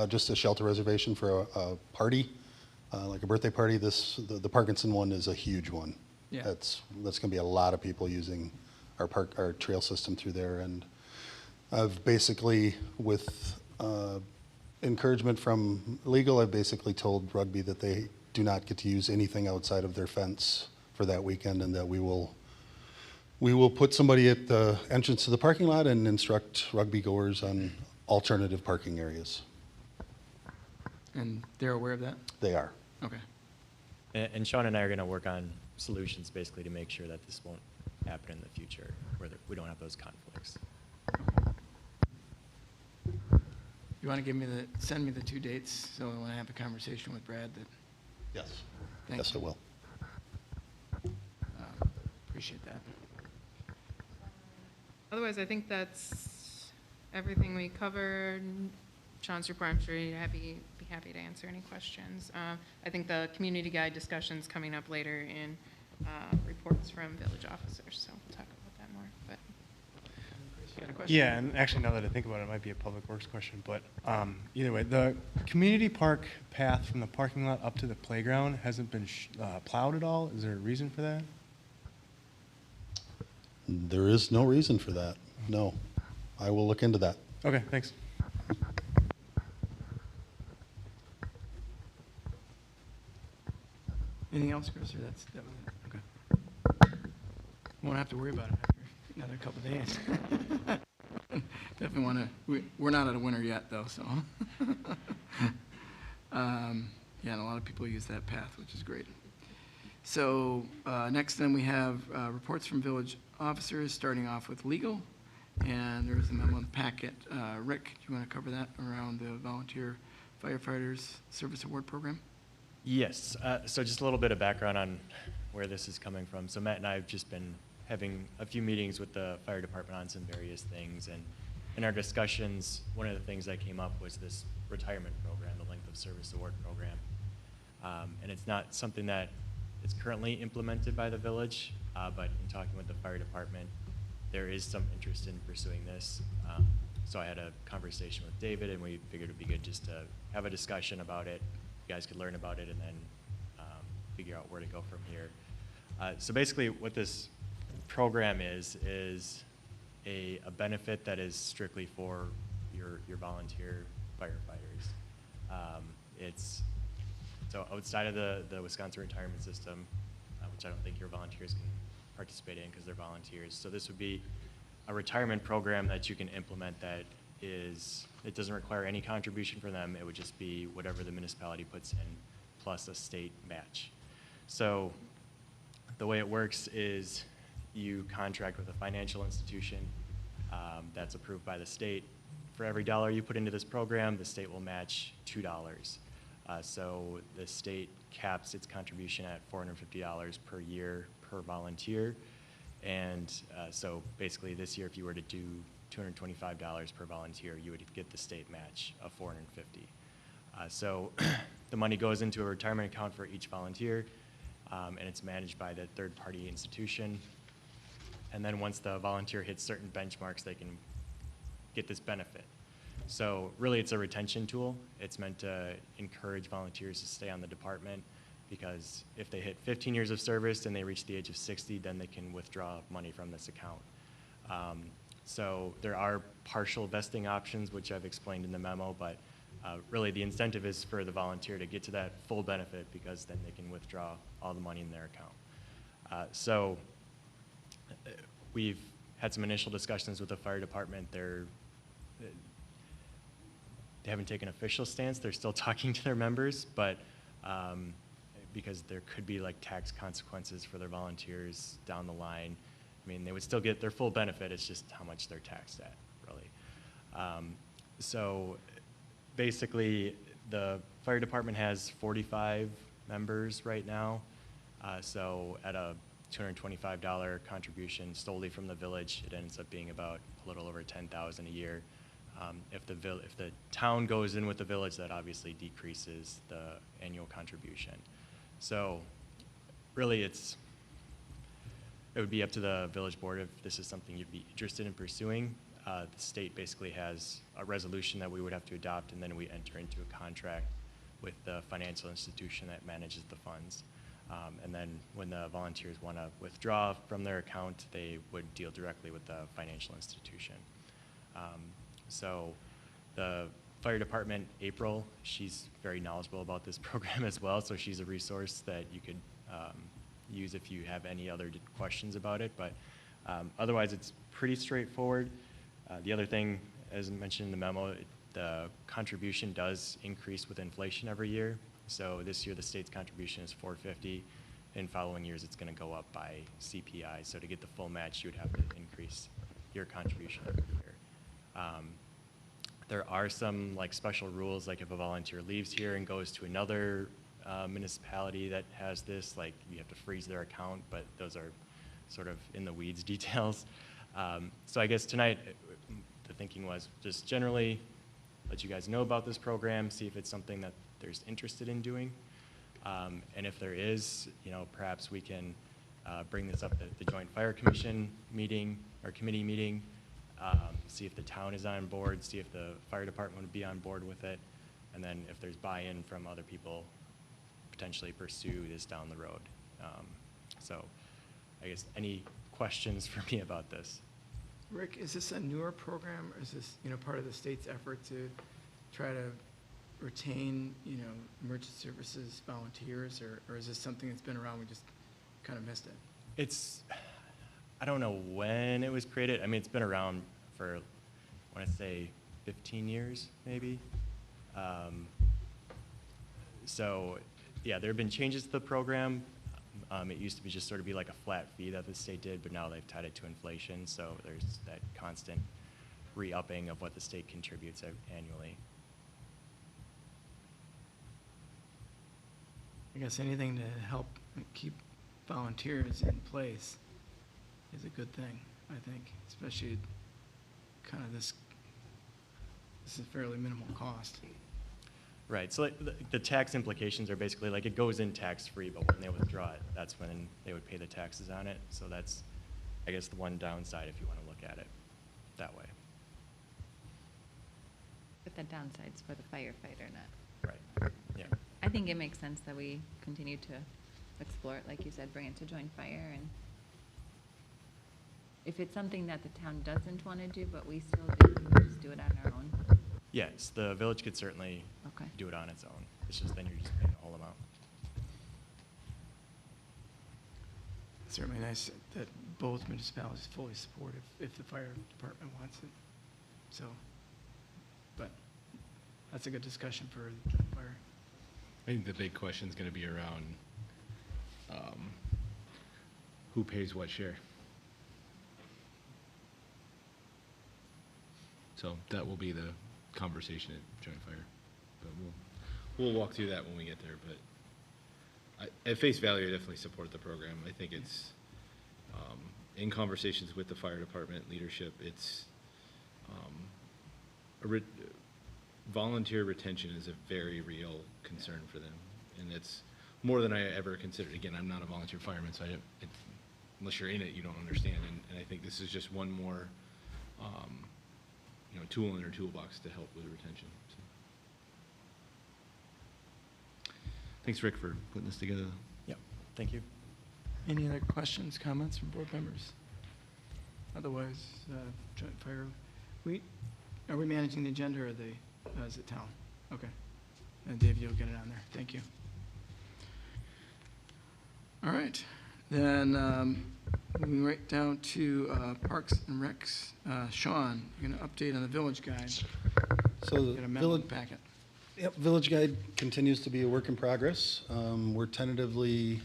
just a shelter reservation for a party, like a birthday party. The Parkinson one is a huge one. Yeah. That's going to be a lot of people using our trail system through there. And I've basically, with encouragement from legal, I've basically told Rugby that they do not get to use anything outside of their fence for that weekend, and that we will put somebody at the entrance to the parking lot and instruct Rugby goers on alternative parking areas. And they're aware of that? They are. Okay. And Sean and I are going to work on solutions basically to make sure that this won't happen in the future, where we don't have those conflicts. You want to send me the 2 dates, so when I have a conversation with Brad that. Yes. Thank Yes, you. I will. Appreciate that. Otherwise, I think that's everything we covered. Sean's report, I'm sure you'd be happy to answer any questions. I think the community guide discussion's coming up later in reports from village officers, so we'll talk about that more. But You got a question? Yeah, and actually, now that I think about it, it might be a public works question, but either way, the community park path from the parking lot up to the playground hasn't been plowed at all. Is there a reason for that? There is no reason for that. No. I will look into that. Okay, thanks. Anything else, Chris, or that was it? Okay. Won't have to worry about it after another couple days. Definitely want to, we're not out of winter yet, though, so. Yeah, and a lot of people use that path, which is great. So next then we have reports from village officers, starting off with legal. And there's a memo in the packet. Rick, do you want to cover that around the Volunteer Firefighters Service Award Program? Yes, so just a little bit of background on where this is coming from. So Matt and I have just been having a few meetings with the fire department on some various things, and in our discussions, one of the things that came up was this retirement program, the length of service award program. And it's not something that is currently implemented by the village, but in talking with the fire department, there is some interest in pursuing this. So I had a conversation with David, and we figured it'd be good just to have a discussion about it. You guys could learn about it and then figure out where to go from here. So basically what this program is a benefit that is strictly for your volunteer firefighters. It's, so outside of the Wisconsin retirement system, which I don't think your volunteers can participate in because they're volunteers. So this would be a retirement program that you can implement that is, it doesn't require any contribution from them. It would just be whatever the municipality puts in plus a state match. So the way it works is you contract with a financial institution that's approved by the state. For every dollar you put into this program, the state will match $2. So the state caps its contribution at $450 per year per volunteer. And so basically this year, if you were to do $225 per volunteer, you would get the state match of $450. So the money goes into a retirement account for each volunteer, and it's managed by the third-party institution. And then once the volunteer hits certain benchmarks, they can get this benefit. So really, it's a retention tool. It's meant to encourage volunteers to stay on the department, because if they hit 15 years of service and they reach the age of 60, then they can withdraw money from this account. So there are partial vesting options, which I've explained in the memo, but really the incentive is for the volunteer to get to that full benefit, because then they can withdraw all the money in their account. So we've had some initial discussions with the fire department. They haven't taken an official stance. They're still talking to their members, but because there could be like tax consequences for their volunteers down the line. I mean, they would still get their full benefit. It's just how much they're taxed at, really. So basically, the fire department has 45 members right now. So at a $225 contribution solely from the village, it ends up being about a little over $10,000 a year. If the town goes in with the village, that obviously decreases the annual contribution. So really, it would be up to the village board if this is something you'd be interested in pursuing. The state basically has a resolution that we would have to adopt, and then we enter into a contract with the financial institution that manages the funds. And then when the volunteers want to withdraw from their account, they would deal directly with the financial institution. So the fire department, April, she's very knowledgeable about this program as well, so she's a resource that you could use if you have any other questions about it. But otherwise, it's pretty straightforward. The other thing, as mentioned in the memo, the contribution does increase with inflation every year. So this year, the state's contribution is $450. In following years, it's going to go up by CPI. So to get the full match, you would have to increase your contribution every year. There are some like special rules, like if a volunteer leaves here and goes to another municipality that has this, like you have to freeze their account, but those are sort of in the weeds details. So I guess tonight, the thinking was just generally let you guys know about this program, see if it's something that there's interested in doing. And if there is, perhaps we can bring this up at the Joint Fire Commission meeting or committee meeting, see if the town is on board, see if the fire department would be on board with it, and then if there's buy-in from other people, potentially pursue this down the road. So I guess any questions for me about this? Rick, is this a newer program, or is this, part of the state's effort to try to retain, emergency services volunteers, or is this something that's been around, we just kind of missed it? I don't know when it was created. I mean, it's been around for, I want to say, 15 years, maybe. So, yeah, there have been changes to the program. It used to be just sort of be like a flat fee that the state did, but now they've tied it to inflation, so there's that constant re-upping of what the state contributes annually. I guess anything to help keep volunteers in place is a good thing, I think, especially kind of this is fairly minimal cost. Right, so the tax implications are basically like it goes in tax-free, but when they withdraw it, that's when they would pay the taxes on it. So that's, I guess, the one downside if you want to look at it that way. But the downside's for the firefighter, not. Right, yeah. I think it makes sense that we continue to explore it, like you said, bring it to joint fire, and if it's something that the town doesn't want to do, but we still do, we just do it on our own. Yes, the village could certainly Okay. do it on its own. It's just then you're just paying the whole amount. It's certainly nice that both municipalities fully support if the fire department wants it. So, but that's a good discussion for the fire. I think the big question is going to be around who pays what share. So that will be the conversation at Joint Fire. But we'll walk through that when we get there. But at face value, I definitely support the program. I think it's in conversations with the fire department leadership. It's volunteer retention is a very real concern for them, and it's more than I ever considered. Again, I'm not a volunteer fireman, so unless you're in it, you don't understand. And I think this is just one more, tool in their toolbox to help with retention. So. Thanks, Rick, for putting this together. Yep, thank you. Any other questions, comments from board members? Otherwise, Joint Fire, are we managing the agenda or is it town? Okay. And Dave, you'll get it on there. Thank you. All right. Then moving right down to Parks and Recs. Sean, you're going to update on the village guide. So the Get a memo in village, the packet. Yep, Village Guide continues to be a work in progress. We're tentatively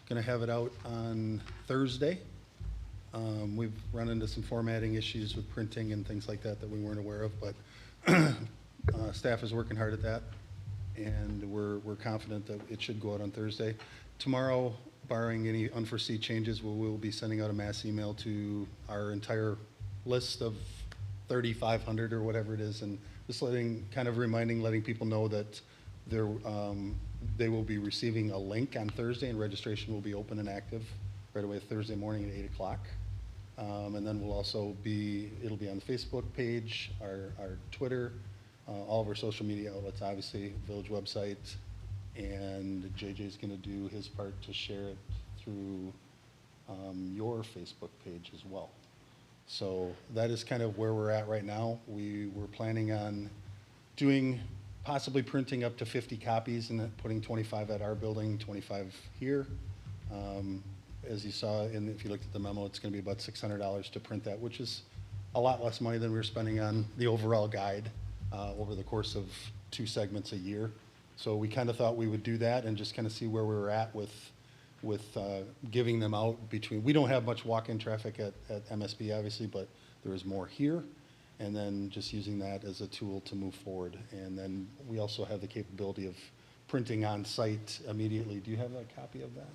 going to have it out on Thursday. We've run into some formatting issues with printing and things like that we weren't aware of, but staff is working hard at that, and we're confident that it should go out on Thursday. Tomorrow, barring any unforeseen changes, we will be sending out a mass email to our entire list of 3,500 or whatever it is, and just letting people know that they will be receiving a link on Thursday, and registration will be open and active right away Thursday morning at 8 o'clock. And then it'll be on the Facebook page, our Twitter, all of our social media outlets, obviously, village website, and JJ's gonna do his part to share it through your Facebook page as well. So that is kind of where we're at right now. We were planning on possibly printing up to 50 copies and then putting 25 at our building, 25 here. As you saw, if you looked at the memo, it's gonna be about $600 to print that, which is a lot less money than we were spending on the overall guide over the course of 2 segments a year. So we kind of thought we would do that and just kind of see where we were at with giving them out we don't have much walk-in traffic at MSB, obviously, but there is more here. And then just using that as a tool to move forward. And then we also have the capability of printing on site immediately. Do you have a copy of that?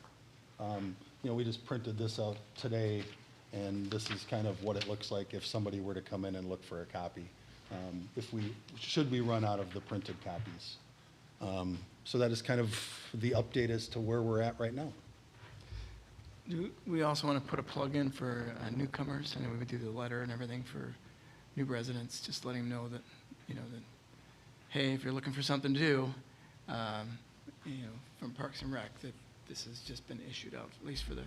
We just printed this out today, and this is kind of what it looks like if somebody were to come in and look for a copy, should we run out of the printed copies. So that is kind of the update as to where we're at right now. We also want to put a plug in for newcomers. I know we would do the letter and everything for new residents, just letting them know that, hey, if you're looking for something to do, from Parks and Rec, that this has just been issued out, at least for the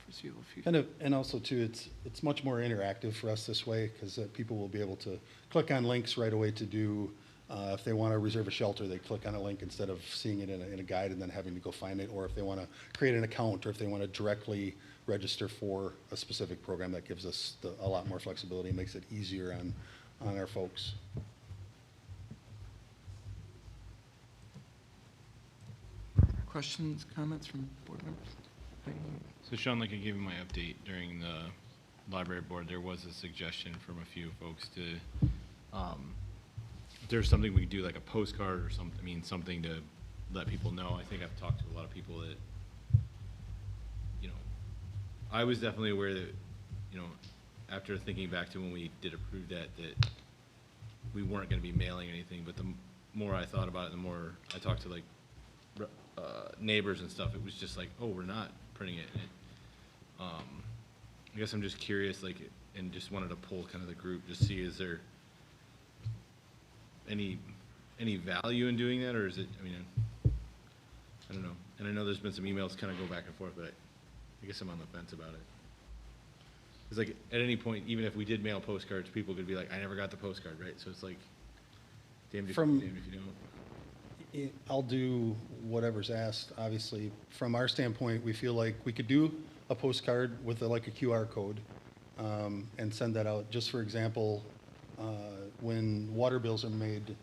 foreseeable future. And also too, it's much more interactive for us this way, because people will be able to click on links right away to do, if they want to reserve a shelter, they click on a link instead of seeing it in a guide and then having to go find it, or if they want to create an account, or if they want to directly register for a specific program. That gives us a lot more flexibility, makes it easier on our folks. Questions, comments from board members? So Sean, like I gave you my update during the library board, there was a suggestion from a few folks to, if there's something we could do, like a postcard or something to let people know. I think I've talked to a lot of people that, I was definitely aware that, after thinking back to when we did approve that we weren't gonna be mailing anything, but the more I thought about it, the more I talked to neighbors and stuff, it was just like, oh, we're not printing it. And I guess I'm just curious, and just wanted to pull kind of the group, just see, is there any value in doing that, or is it, I don't know. And I know there's been some emails kind of go back and forth, but I guess I'm on the fence about it. It's like, at any point, even if we did mail postcards, people could be like, I never got the postcard, right? So it's like, Damned if From- you damned if you don't. I'll do whatever's asked. Obviously, from our standpoint, we feel like we could do a postcard with like a QR code and send that out. Just for example, when water bills are made,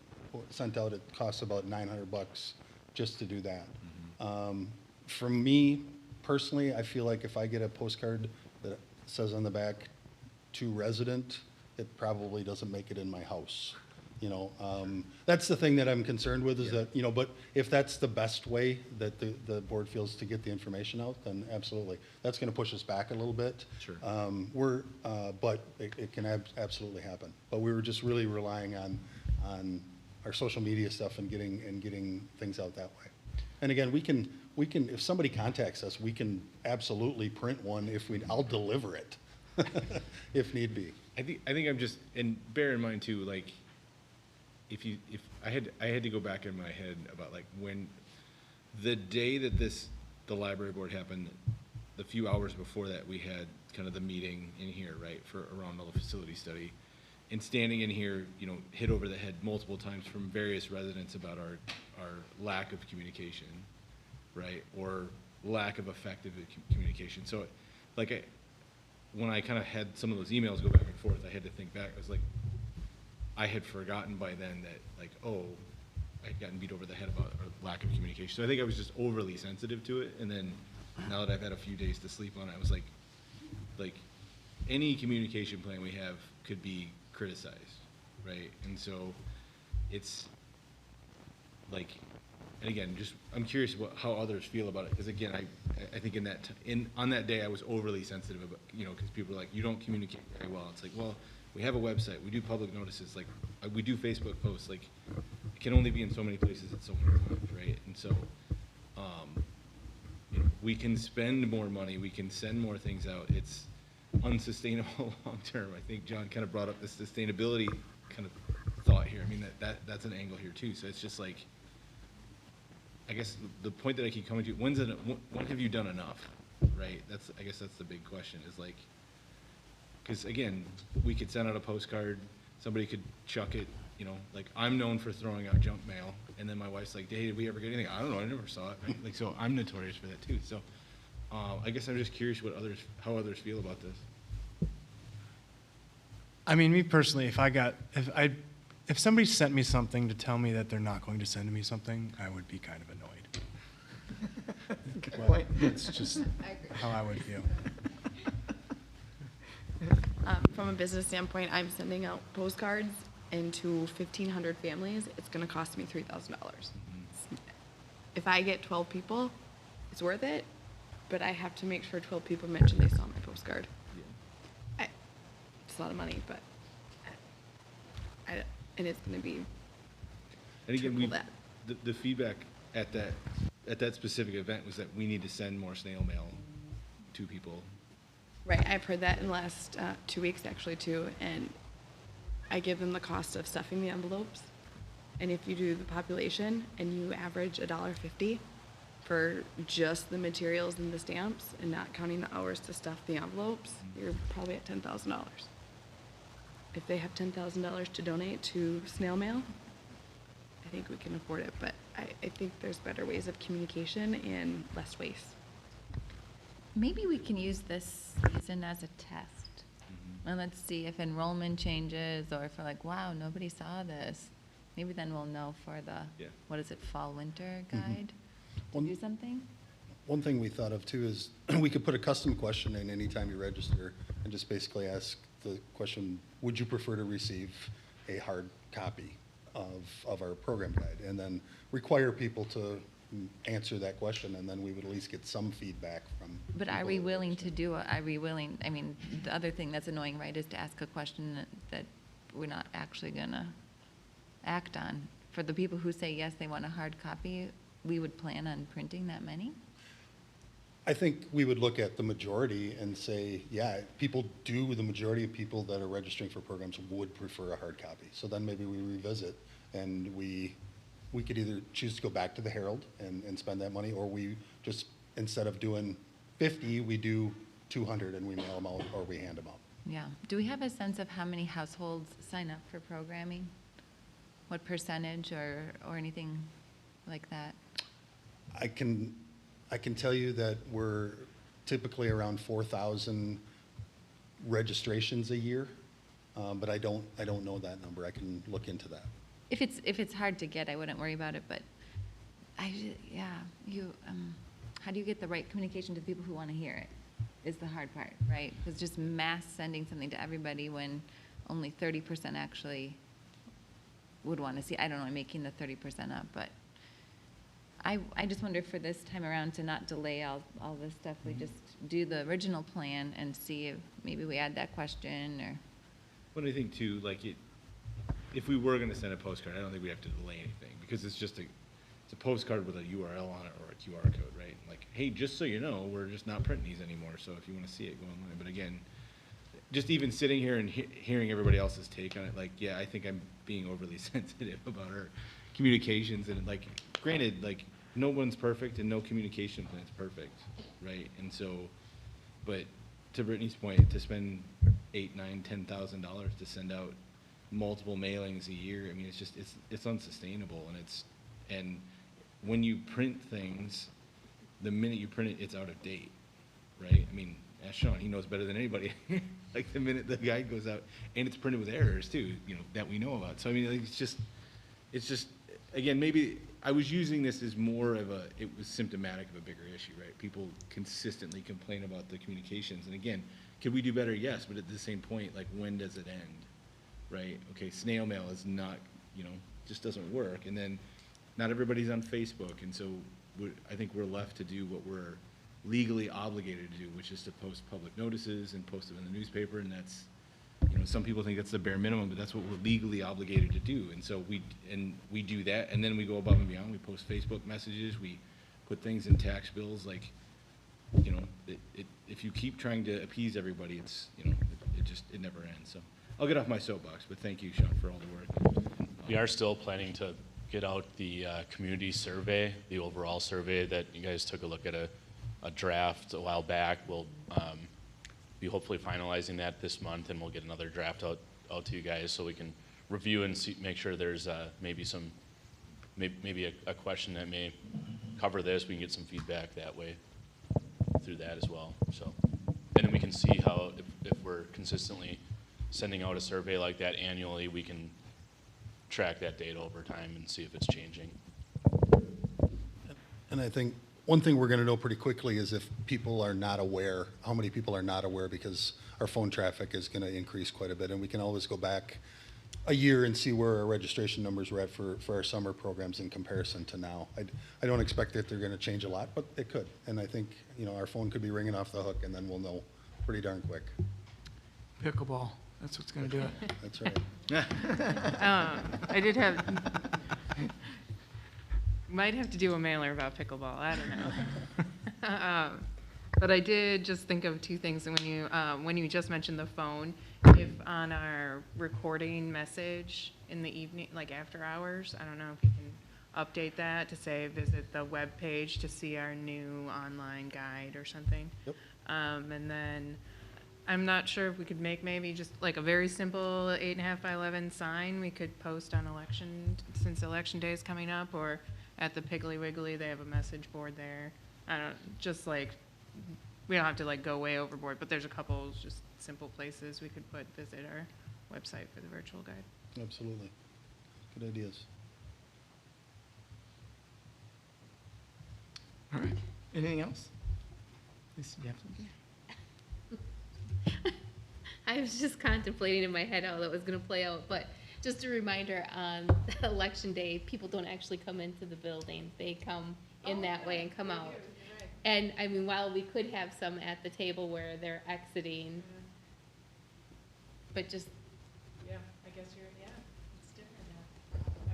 sent out, it costs about $900 just to do that. For me personally, I feel like if I get a postcard that says on the back, to resident, it probably doesn't make it in my house. You know, that's the thing that I'm concerned with is that, you know, but if that's the best way that the board feels to get the information out, then absolutely. That's going to push us back a little bit. Sure. But it can absolutely happen. But we were just really relying on our social media stuff and getting things out that way. And again, we can, if somebody contacts us, we can absolutely print one I'll deliver it if need be. I think I'm just, and bear in mind too, like, if I had to go back in my head about like when the day that the library board happened, the few hours before that we had kind of the meeting in here, right, for around all the facility study, and standing in here, you know, hit over the head multiple times from various residents about our lack of communication, right, or lack of effective communication. So like when I kind of had some of those emails go back and forth, I had to think back. I was like, I had forgotten by then that, like, oh, I'd gotten beat over the head about our lack of communication. So I think I was just overly sensitive to it. And then now that I've had a few days to sleep on it, I was like any communication plan we have could be criticized, right? And so it's like, and again, just I'm curious how others feel about it. Because again, I think on that day I was overly sensitive about, you know, because people are like, you don't communicate very well. It's like, well, we have a website, we do public notices, like we do Facebook posts, like it can only be in so many places at so many times, right? And so you know, we can spend more money, we can send more things out. It's unsustainable long term. I think John kind of brought up this sustainability kind of thought here. I mean that's an angle here too. So it's just like, I guess the point that I keep coming to, when have you done enough, right? I guess that's the big question is like, because again, we could send out a postcard, somebody could chuck it, you know, like I'm known for throwing out junk mail, and then my wife's like, hey, did we ever get anything? I don't know, I never saw it, right? Like, so I'm notorious for that too. So I guess I'm just curious how others feel about this. I mean, me personally, if somebody sent me something to tell me that they're not going to send me something, I would be kind of annoyed. Good But point. that's just how I would feel. From a business standpoint, I'm sending out postcards into 1,500 families. It's going to cost me $3,000. If I get 12 people, it's worth it, but I have to make sure 12 people mention they saw my postcard. It's a lot of money, but and it's going to be And again, triple that. the feedback at that specific event was that we need to send more snail mail to people. Right, I've heard that in the last 2 weeks actually too, and I give them the cost of stuffing the envelopes. And if you do the population and you average $1.50 for just the materials and the stamps and not counting the hours to stuff the envelopes, you're probably at $10,000. If they have $10,000 to donate to snail mail, I think we can afford it, but I think there's better ways of communication and less waste. Maybe we can use this season as a test. And let's see if enrollment changes or if we're like, wow, nobody saw this. Maybe then we'll know for the, what is it, fall, winter guide to do something? One thing we thought of too is we could put a custom question in anytime you register and just basically ask the question, would you prefer to receive a hard copy of our program guide? And then require people to answer that question, and then we would at least get some feedback from. But are we willing to do it? Are we willing, I mean, the other thing that's annoying, right, is to ask a question that we're not actually gonna act on. For the people who say yes, they want a hard copy, we would plan on printing that many? I think we would look at the majority and say, yeah, the majority of people that are registering for programs would prefer a hard copy. So then maybe we revisit and we could either choose to go back to the Herald and spend that money, or we just, instead of doing 50, we do 200 and we mail them out or we hand them out. Yeah. Do we have a sense of how many households sign up for programming? what percentage or anything like that? I can tell you that we're typically around 4,000 registrations a year, but I don't know that number. I can look into that. If it's hard to get, I wouldn't worry about it, but how do you get the right communication to the people who want to hear it is the hard part, right? Because just mass sending something to everybody when only 30% actually would want to see, I don't know, I'm making the 30% up, but I just wonder for this time around to not delay all this stuff, we just do the original plan and see if maybe we add that question or. But I think too, like if we were gonna send a postcard, I don't think we have to delay anything, because it's a postcard with a URL on it or a QR code, right? Like, hey, just so you know, we're just not printing these anymore, so if you wanna see it, go online. But again, just even sitting here and hearing everybody else's take on it, like, yeah, I think I'm being overly sensitive about our communications, and like, granted, like, no one's perfect and no communication plan's perfect, right? And so, but to Brittany's point, to spend $8,000, $9,000, $10,000 to send out multiple mailings a year, I mean, it's just, it's unsustainable, and when you print things, the minute you print it, it's out of date, right? I mean, ask Sean, he knows better than anybody. Like, the minute the guide goes out, and it's printed with errors too, that we know about. So I mean, like, it's just, again, maybe I was using this as more of it was symptomatic of a bigger issue, right? People consistently complain about the communications, and again, could we do better? Yes, but at the same point, like, when does it end, right? Okay, snail mail is not, just doesn't work, and then not everybody's on Facebook, and so I think we're left to do what we're legally obligated to do, which is to post public notices and post them in the newspaper, and that's, some people think that's the bare minimum, but that's what we're legally obligated to do. And so we do that, and then we go above and beyond. We post Facebook messages, we put things in tax bills, like, if you keep trying to appease everybody, it's, it never ends. So I'll get off my soapbox, but thank you, Sean, for all the work. We are still planning to get out the community survey, the overall survey that you guys took a look at a draft a while back. We'll be hopefully finalizing that this month, and we'll get another draft out to you guys so we can review and make sure there's maybe a question that may cover this. We can get some feedback that way through that as well. So, and then we can see how if we're consistently sending out a survey like that annually, we can track that data over time and see if it's changing. And I think one thing we're going to know pretty quickly is if people are not aware, how many people are not aware, because our phone traffic is going to increase quite a bit, and we can always go back a year and see where our registration numbers were at for our summer programs in comparison to now. I don't expect that they're going to change a lot, but it could. And I think, our phone could be ringing off the hook, and then we'll know pretty darn quick. Pickleball, that's what's going to do it. That's right. I did have, might have to do a mailer about pickleball, I don't know. But I did just think of two things when you just mentioned the phone. If on our recording message in the evening, like after hours, I don't know if you can update that to say visit the web page to see our new online guide or something. Yep. And then I'm not sure if we could make maybe just like a very simple 8.5 by 11 sign we could post on since election day is coming up, or at the Piggly Wiggly, they have a message board there. I don't, just like, we don't have to like go way overboard, but there's a couple just simple places we could visit our website for the virtual guide. Absolutely. Good ideas. All right, anything else? Lisa, do you have something? I was just contemplating in my head how that was gonna play out, but just a reminder, on election day, people don't actually come into the building. They come in that way and come out. And I mean, while we could have some at the table where they're exiting, but just. Yeah, I guess it's different now.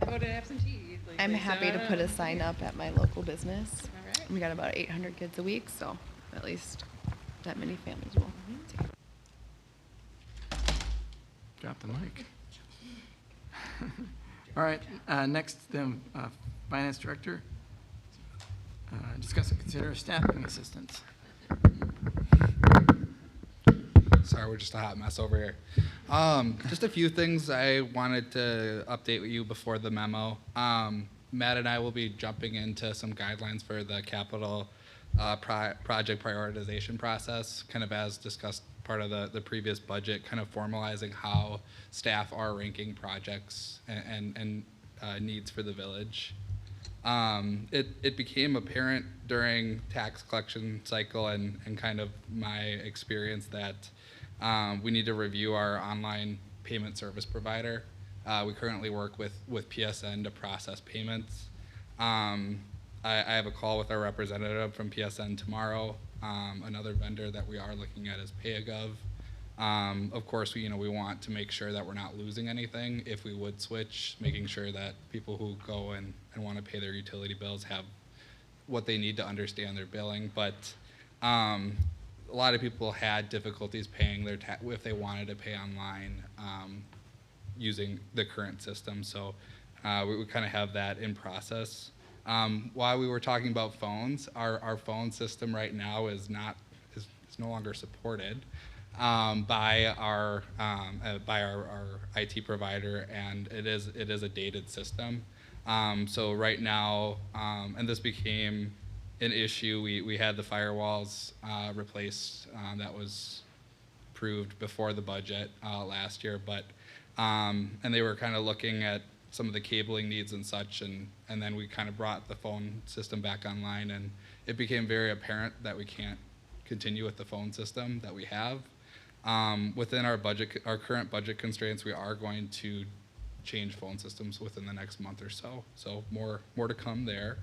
I voted absentee. I'm happy to put a sign up at my local business. All right. We got about 800 kids a week, so at least that many families will take it. Drop the mic. All right, next, then, Finance Director. Discuss and consider staffing assistance. Sorry, we're just a hot mess over here. Just a few things I wanted to update you before the memo. Matt and I will be jumping into some guidelines for the capital project prioritization process, kind of as discussed part of the previous budget, kind of formalizing how staff are ranking projects and needs for the village. It became apparent during tax collection cycle and kind of my experience that we need to review our online payment service provider. We currently work with PSN to process payments. I have a call with our representative from PSN tomorrow. Another vendor that we are looking at is PayAgov. Of course, we want to make sure that we're not losing anything if we would switch, making sure that people who go and want to pay their utility bills have what they need to understand their billing. But a lot of people had difficulties paying their if they wanted to pay online using the current system. So we kind of have that in process. While we were talking about phones, our phone system right now is no longer supported by our IT provider, and it is a dated system. So right now, and this became an issue. We had the firewalls replaced. That was approved before the budget last year, but and they were kind of looking at some of the cabling needs and such, and then we kind of brought the phone system back online, and it became very apparent that we can't continue with the phone system that we have. Within our current budget constraints, we are going to change phone systems within the next month or so. So more to come there.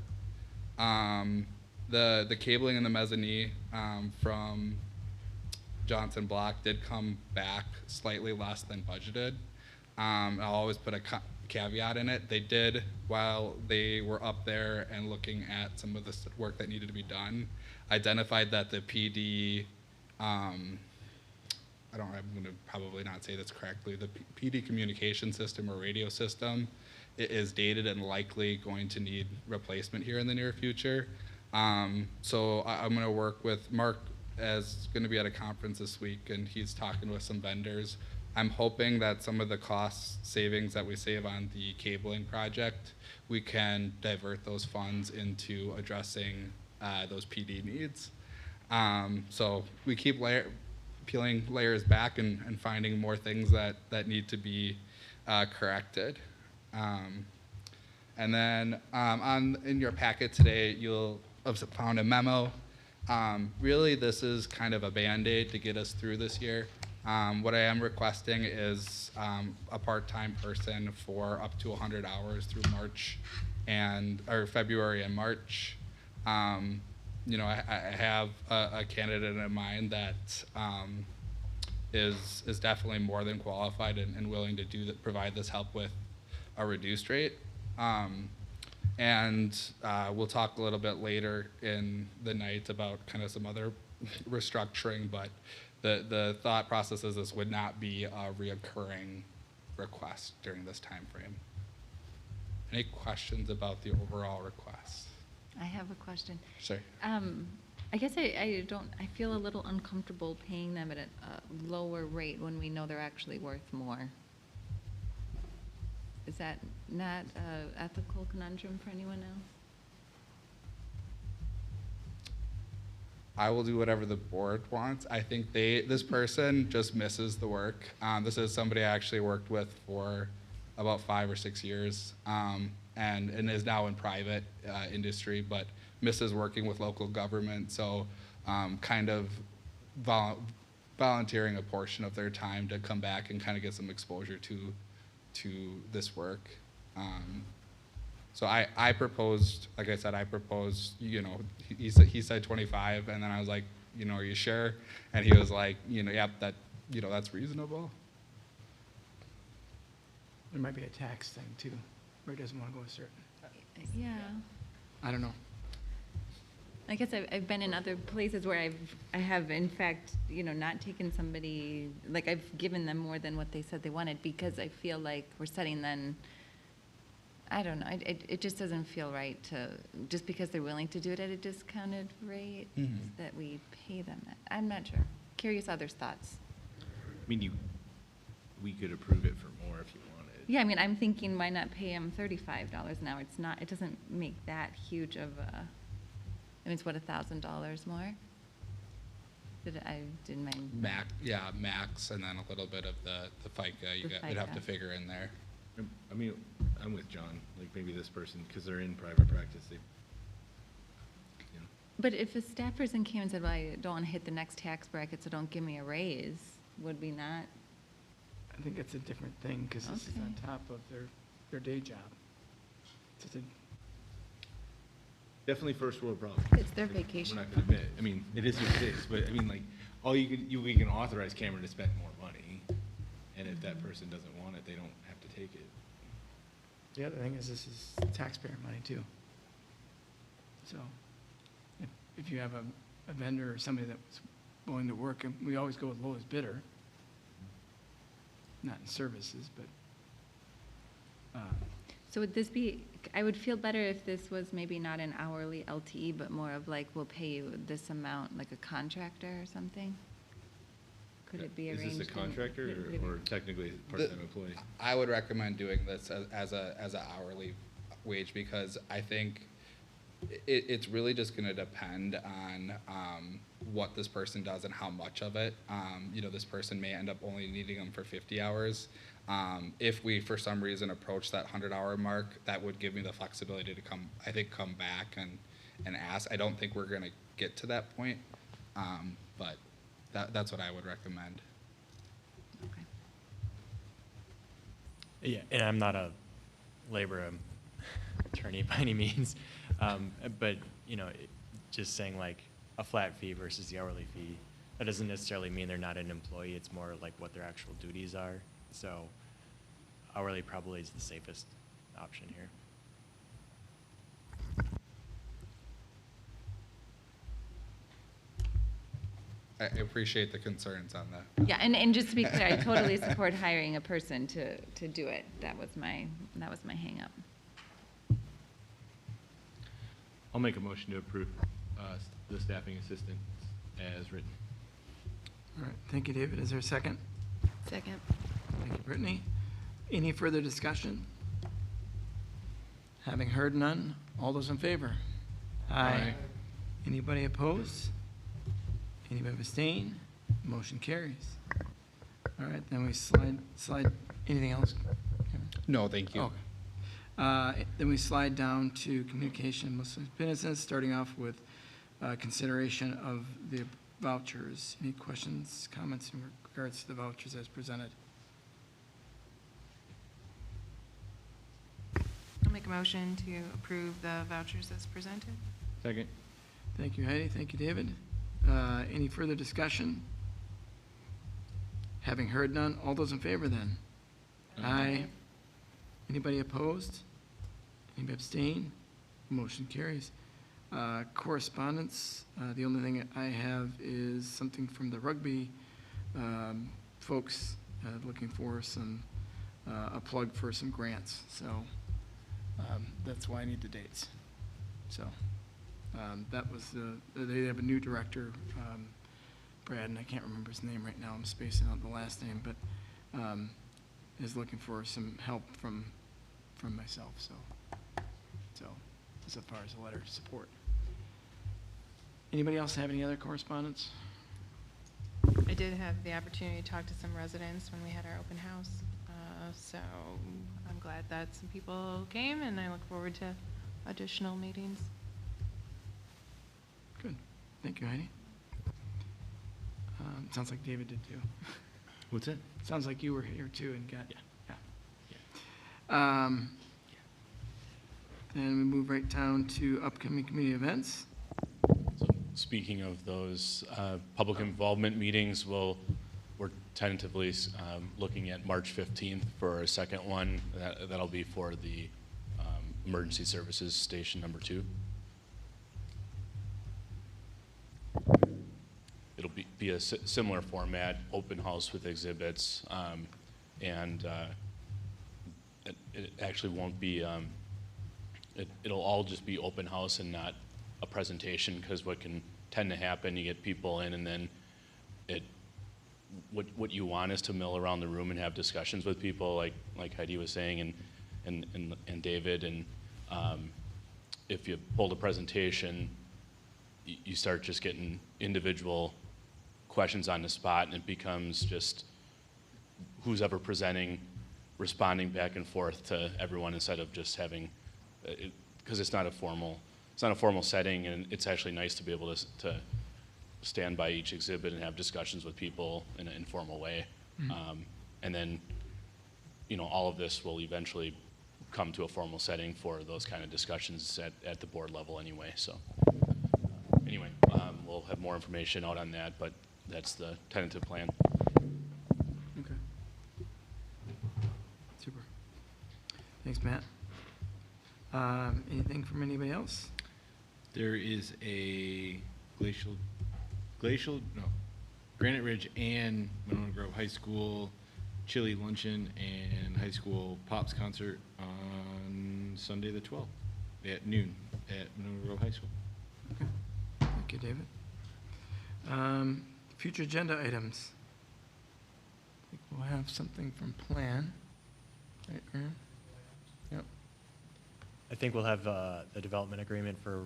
The cabling and the mezzanine from Johnson Block did come back slightly less than budgeted. I'll always put a caveat in it. They did, while they were up there and looking at some of the work that needed to be done, identified that the PD, I'm going to probably not say this correctly, the PD communication system or radio system is dated and likely going to need replacement here in the near future. So I'm going to work with Mark, as going to be at a conference this week, and he's talking with some vendors. I'm hoping that some of the cost savings that we save on the cabling project, we can divert those funds into addressing those PD needs. So we keep peeling layers back and finding more things that need to be corrected. And then in your packet today, you'll have found a memo. Really, this is kind of a Band-Aid to get us through this year. What I am requesting is a part-time person for up to 100 hours through February and March. I have a candidate in mind that is definitely more than qualified and willing to provide this help with a reduced rate. And we'll talk a little bit later in the night about kind of some other restructuring, but the thought process is this would not be a reoccurring request during this time frame. Any questions about the overall request? I have a question. Sorry. I guess I feel a little uncomfortable paying them at a lower rate when we know they're actually worth more. Is that not an ethical conundrum for anyone else? I will do whatever the board wants. I think this person just misses the work. This is somebody I actually worked with for about 5 or 6 years, and is now in private industry, but misses working with local government. So kind of volunteering a portion of their time to come back and kind of get some exposure to this work. So I proposed, like I said, he said 25, and then I was like, are you sure? And he was like, yep, that's reasonable. There might be a tax thing too, where he doesn't want to go a certain. Yeah. I don't know. I guess I've been in other places where I have in fact, not taken somebody, like I've given them more than what they said they wanted because I feel like we're setting then, I don't know, it just doesn't feel right to, just because they're willing to do it at a discounted rate, that we pay them that. I'm not sure. Curious others' thoughts. I mean, we could approve it for more if you wanted. Yeah, I mean, I'm thinking, why not pay him $35 an hour? It's not, it doesn't make that huge of a, I mean, it's what, $1,000 more? Did my, Max, and then a little bit of the FICA, you'd have to FICA. figure in there. I mean, I'm with John, like maybe this person, because they're in private practice, they, you know. but if a staff person came and said, well, I don't want to hit the next tax bracket, so don't give me a raise, would we not? I think it's a different thing, because this is on Okay. top of their day job. It's a- Definitely first world problem. It's their Like, vacation. We're not gonna admit, I mean, it is what it is, but I mean, like, we can authorize Cameron to spend more money, and if that person doesn't want it, they don't have to take it. The other thing is, this is taxpayer money too. So, if you have a vendor or somebody that's willing to work, and we always go with lowest bidder, not in services, but, So would this be, I would feel better if this was maybe not an hourly LTE, but more of like, we'll pay you this amount, like a contractor or something? Could it be arranged? Is this a in- contractor could it be- or technically a part-time employee? I would recommend doing this as a hourly wage, because I think it's really just gonna depend on, what this person does and how much of it. This person may end up only needing them for 50 hours. If we, for some reason, approach that 100-hour mark, that would give me the flexibility to come back and ask. I don't think we're gonna get to that point, but that's what I would recommend. Okay. Yeah, and I'm not a labor attorney by any means, but, just saying like a flat fee versus the hourly fee, that doesn't necessarily mean they're not an employee, it's more like what their actual duties are. So hourly probably is the safest option here. I appreciate the concerns on that. Yeah, and just to be clear, I totally support hiring a person to do it. That was my hang up. I'll make a motion to approve the staffing assistant as written. all right, thank you, David. Is there a second? Second. Thank you, Brittany. Any further discussion? Having heard none, all those in favor? Aye. Anybody opposed? Anybody abstain? Motion carries. All right, then we slide, anything else? Kevin? No, thank you. Okay. Then we slide down to communication with Muslim businesses, starting off with consideration of the vouchers. Any questions, comments in regards to the vouchers as presented? I'll make a motion to approve the vouchers as presented. Second. Thank you, Heidi. Thank you, David. Any further discussion? Having heard none, all those in favor then? Aye. Anybody opposed? Anybody abstain? Motion carries. Correspondence, the only thing I have is something from the rugby folks looking for a plug for some grants. So that's why I need the dates. So that was, they have a new director, Brad, and I can't remember his name right now. I'm spacing out the last name, but is looking for some help from myself, so as far as a letter of support. Anybody else have any other correspondence? I did have the opportunity to talk to some residents when we had our open house, so I'm glad that some people came, and I look forward to additional meetings. Good. Thank you, Heidi. Sounds like David did too. What's it? Sounds like you were here too and got, Yeah. yeah. Then we move right down to upcoming community events. So speaking of those public involvement meetings, we're tentatively looking at March 15th for our second one. That'll be for the Emergency Services Station number 2. It'll be a similar format, open house with exhibits, and it actually won't be, it'll all just be open house and not a presentation, because what can tend to happen, you get people in and then what you want is to mill around the room and have discussions with people, like Heidi was saying, and David, and if you hold a presentation, you start just getting individual questions on the spot, and it becomes just who's ever presenting, responding back and forth to everyone instead of just having, because it's not a formal setting, and it's actually nice to be able to stand by each exhibit and have discussions with people in an informal way. And then, all of this will eventually come to a formal setting for those kind of discussions at the board level anyway. So anyway, we'll have more information out on that, but that's the tentative plan. Okay. Super. Thanks, Matt. Anything from anybody else? There is a Granite Ridge and Monona Grove High School chili luncheon and high school pops concert on Sunday the 12th at noon at Monona Grove High School. Okay. Thank you, David. Future agenda items. I think we'll have something from Plan. Right, Aaron? Yep. I think we'll have the development agreement for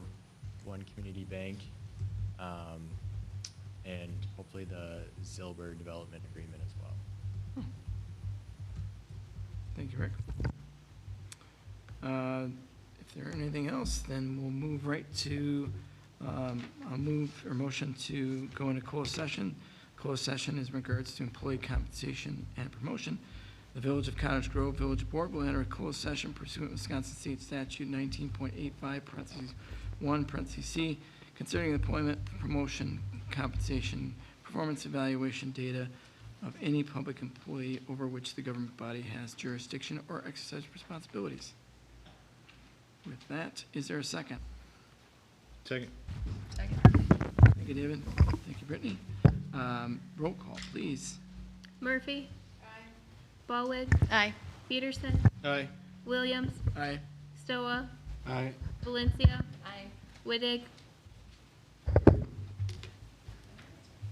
One Community Bank, and hopefully the Zilber development agreement as well. Thank you, Rick. If there isn't anything else, then we'll move right to, I'll move or motion to go into closed session. Closed session is in regards to employee compensation and promotion. The Village of Cottage Grove Village Board will enter a closed session pursuant to Wisconsin State Statute 19.85, parentheses 1, parentheses C, considering the employment, promotion, compensation, performance evaluation data of any public employee over which the government body has jurisdiction or exercise responsibilities. With that, is there a second? Second. Thank you, David. Thank you, Brittany. Roll call, please. Murphy? Aye. Ballwig? Aye. Peterson? Aye. Williams? Aye. Stoa? Aye. Valencia? Aye. Whittig?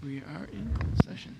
We are in closed session.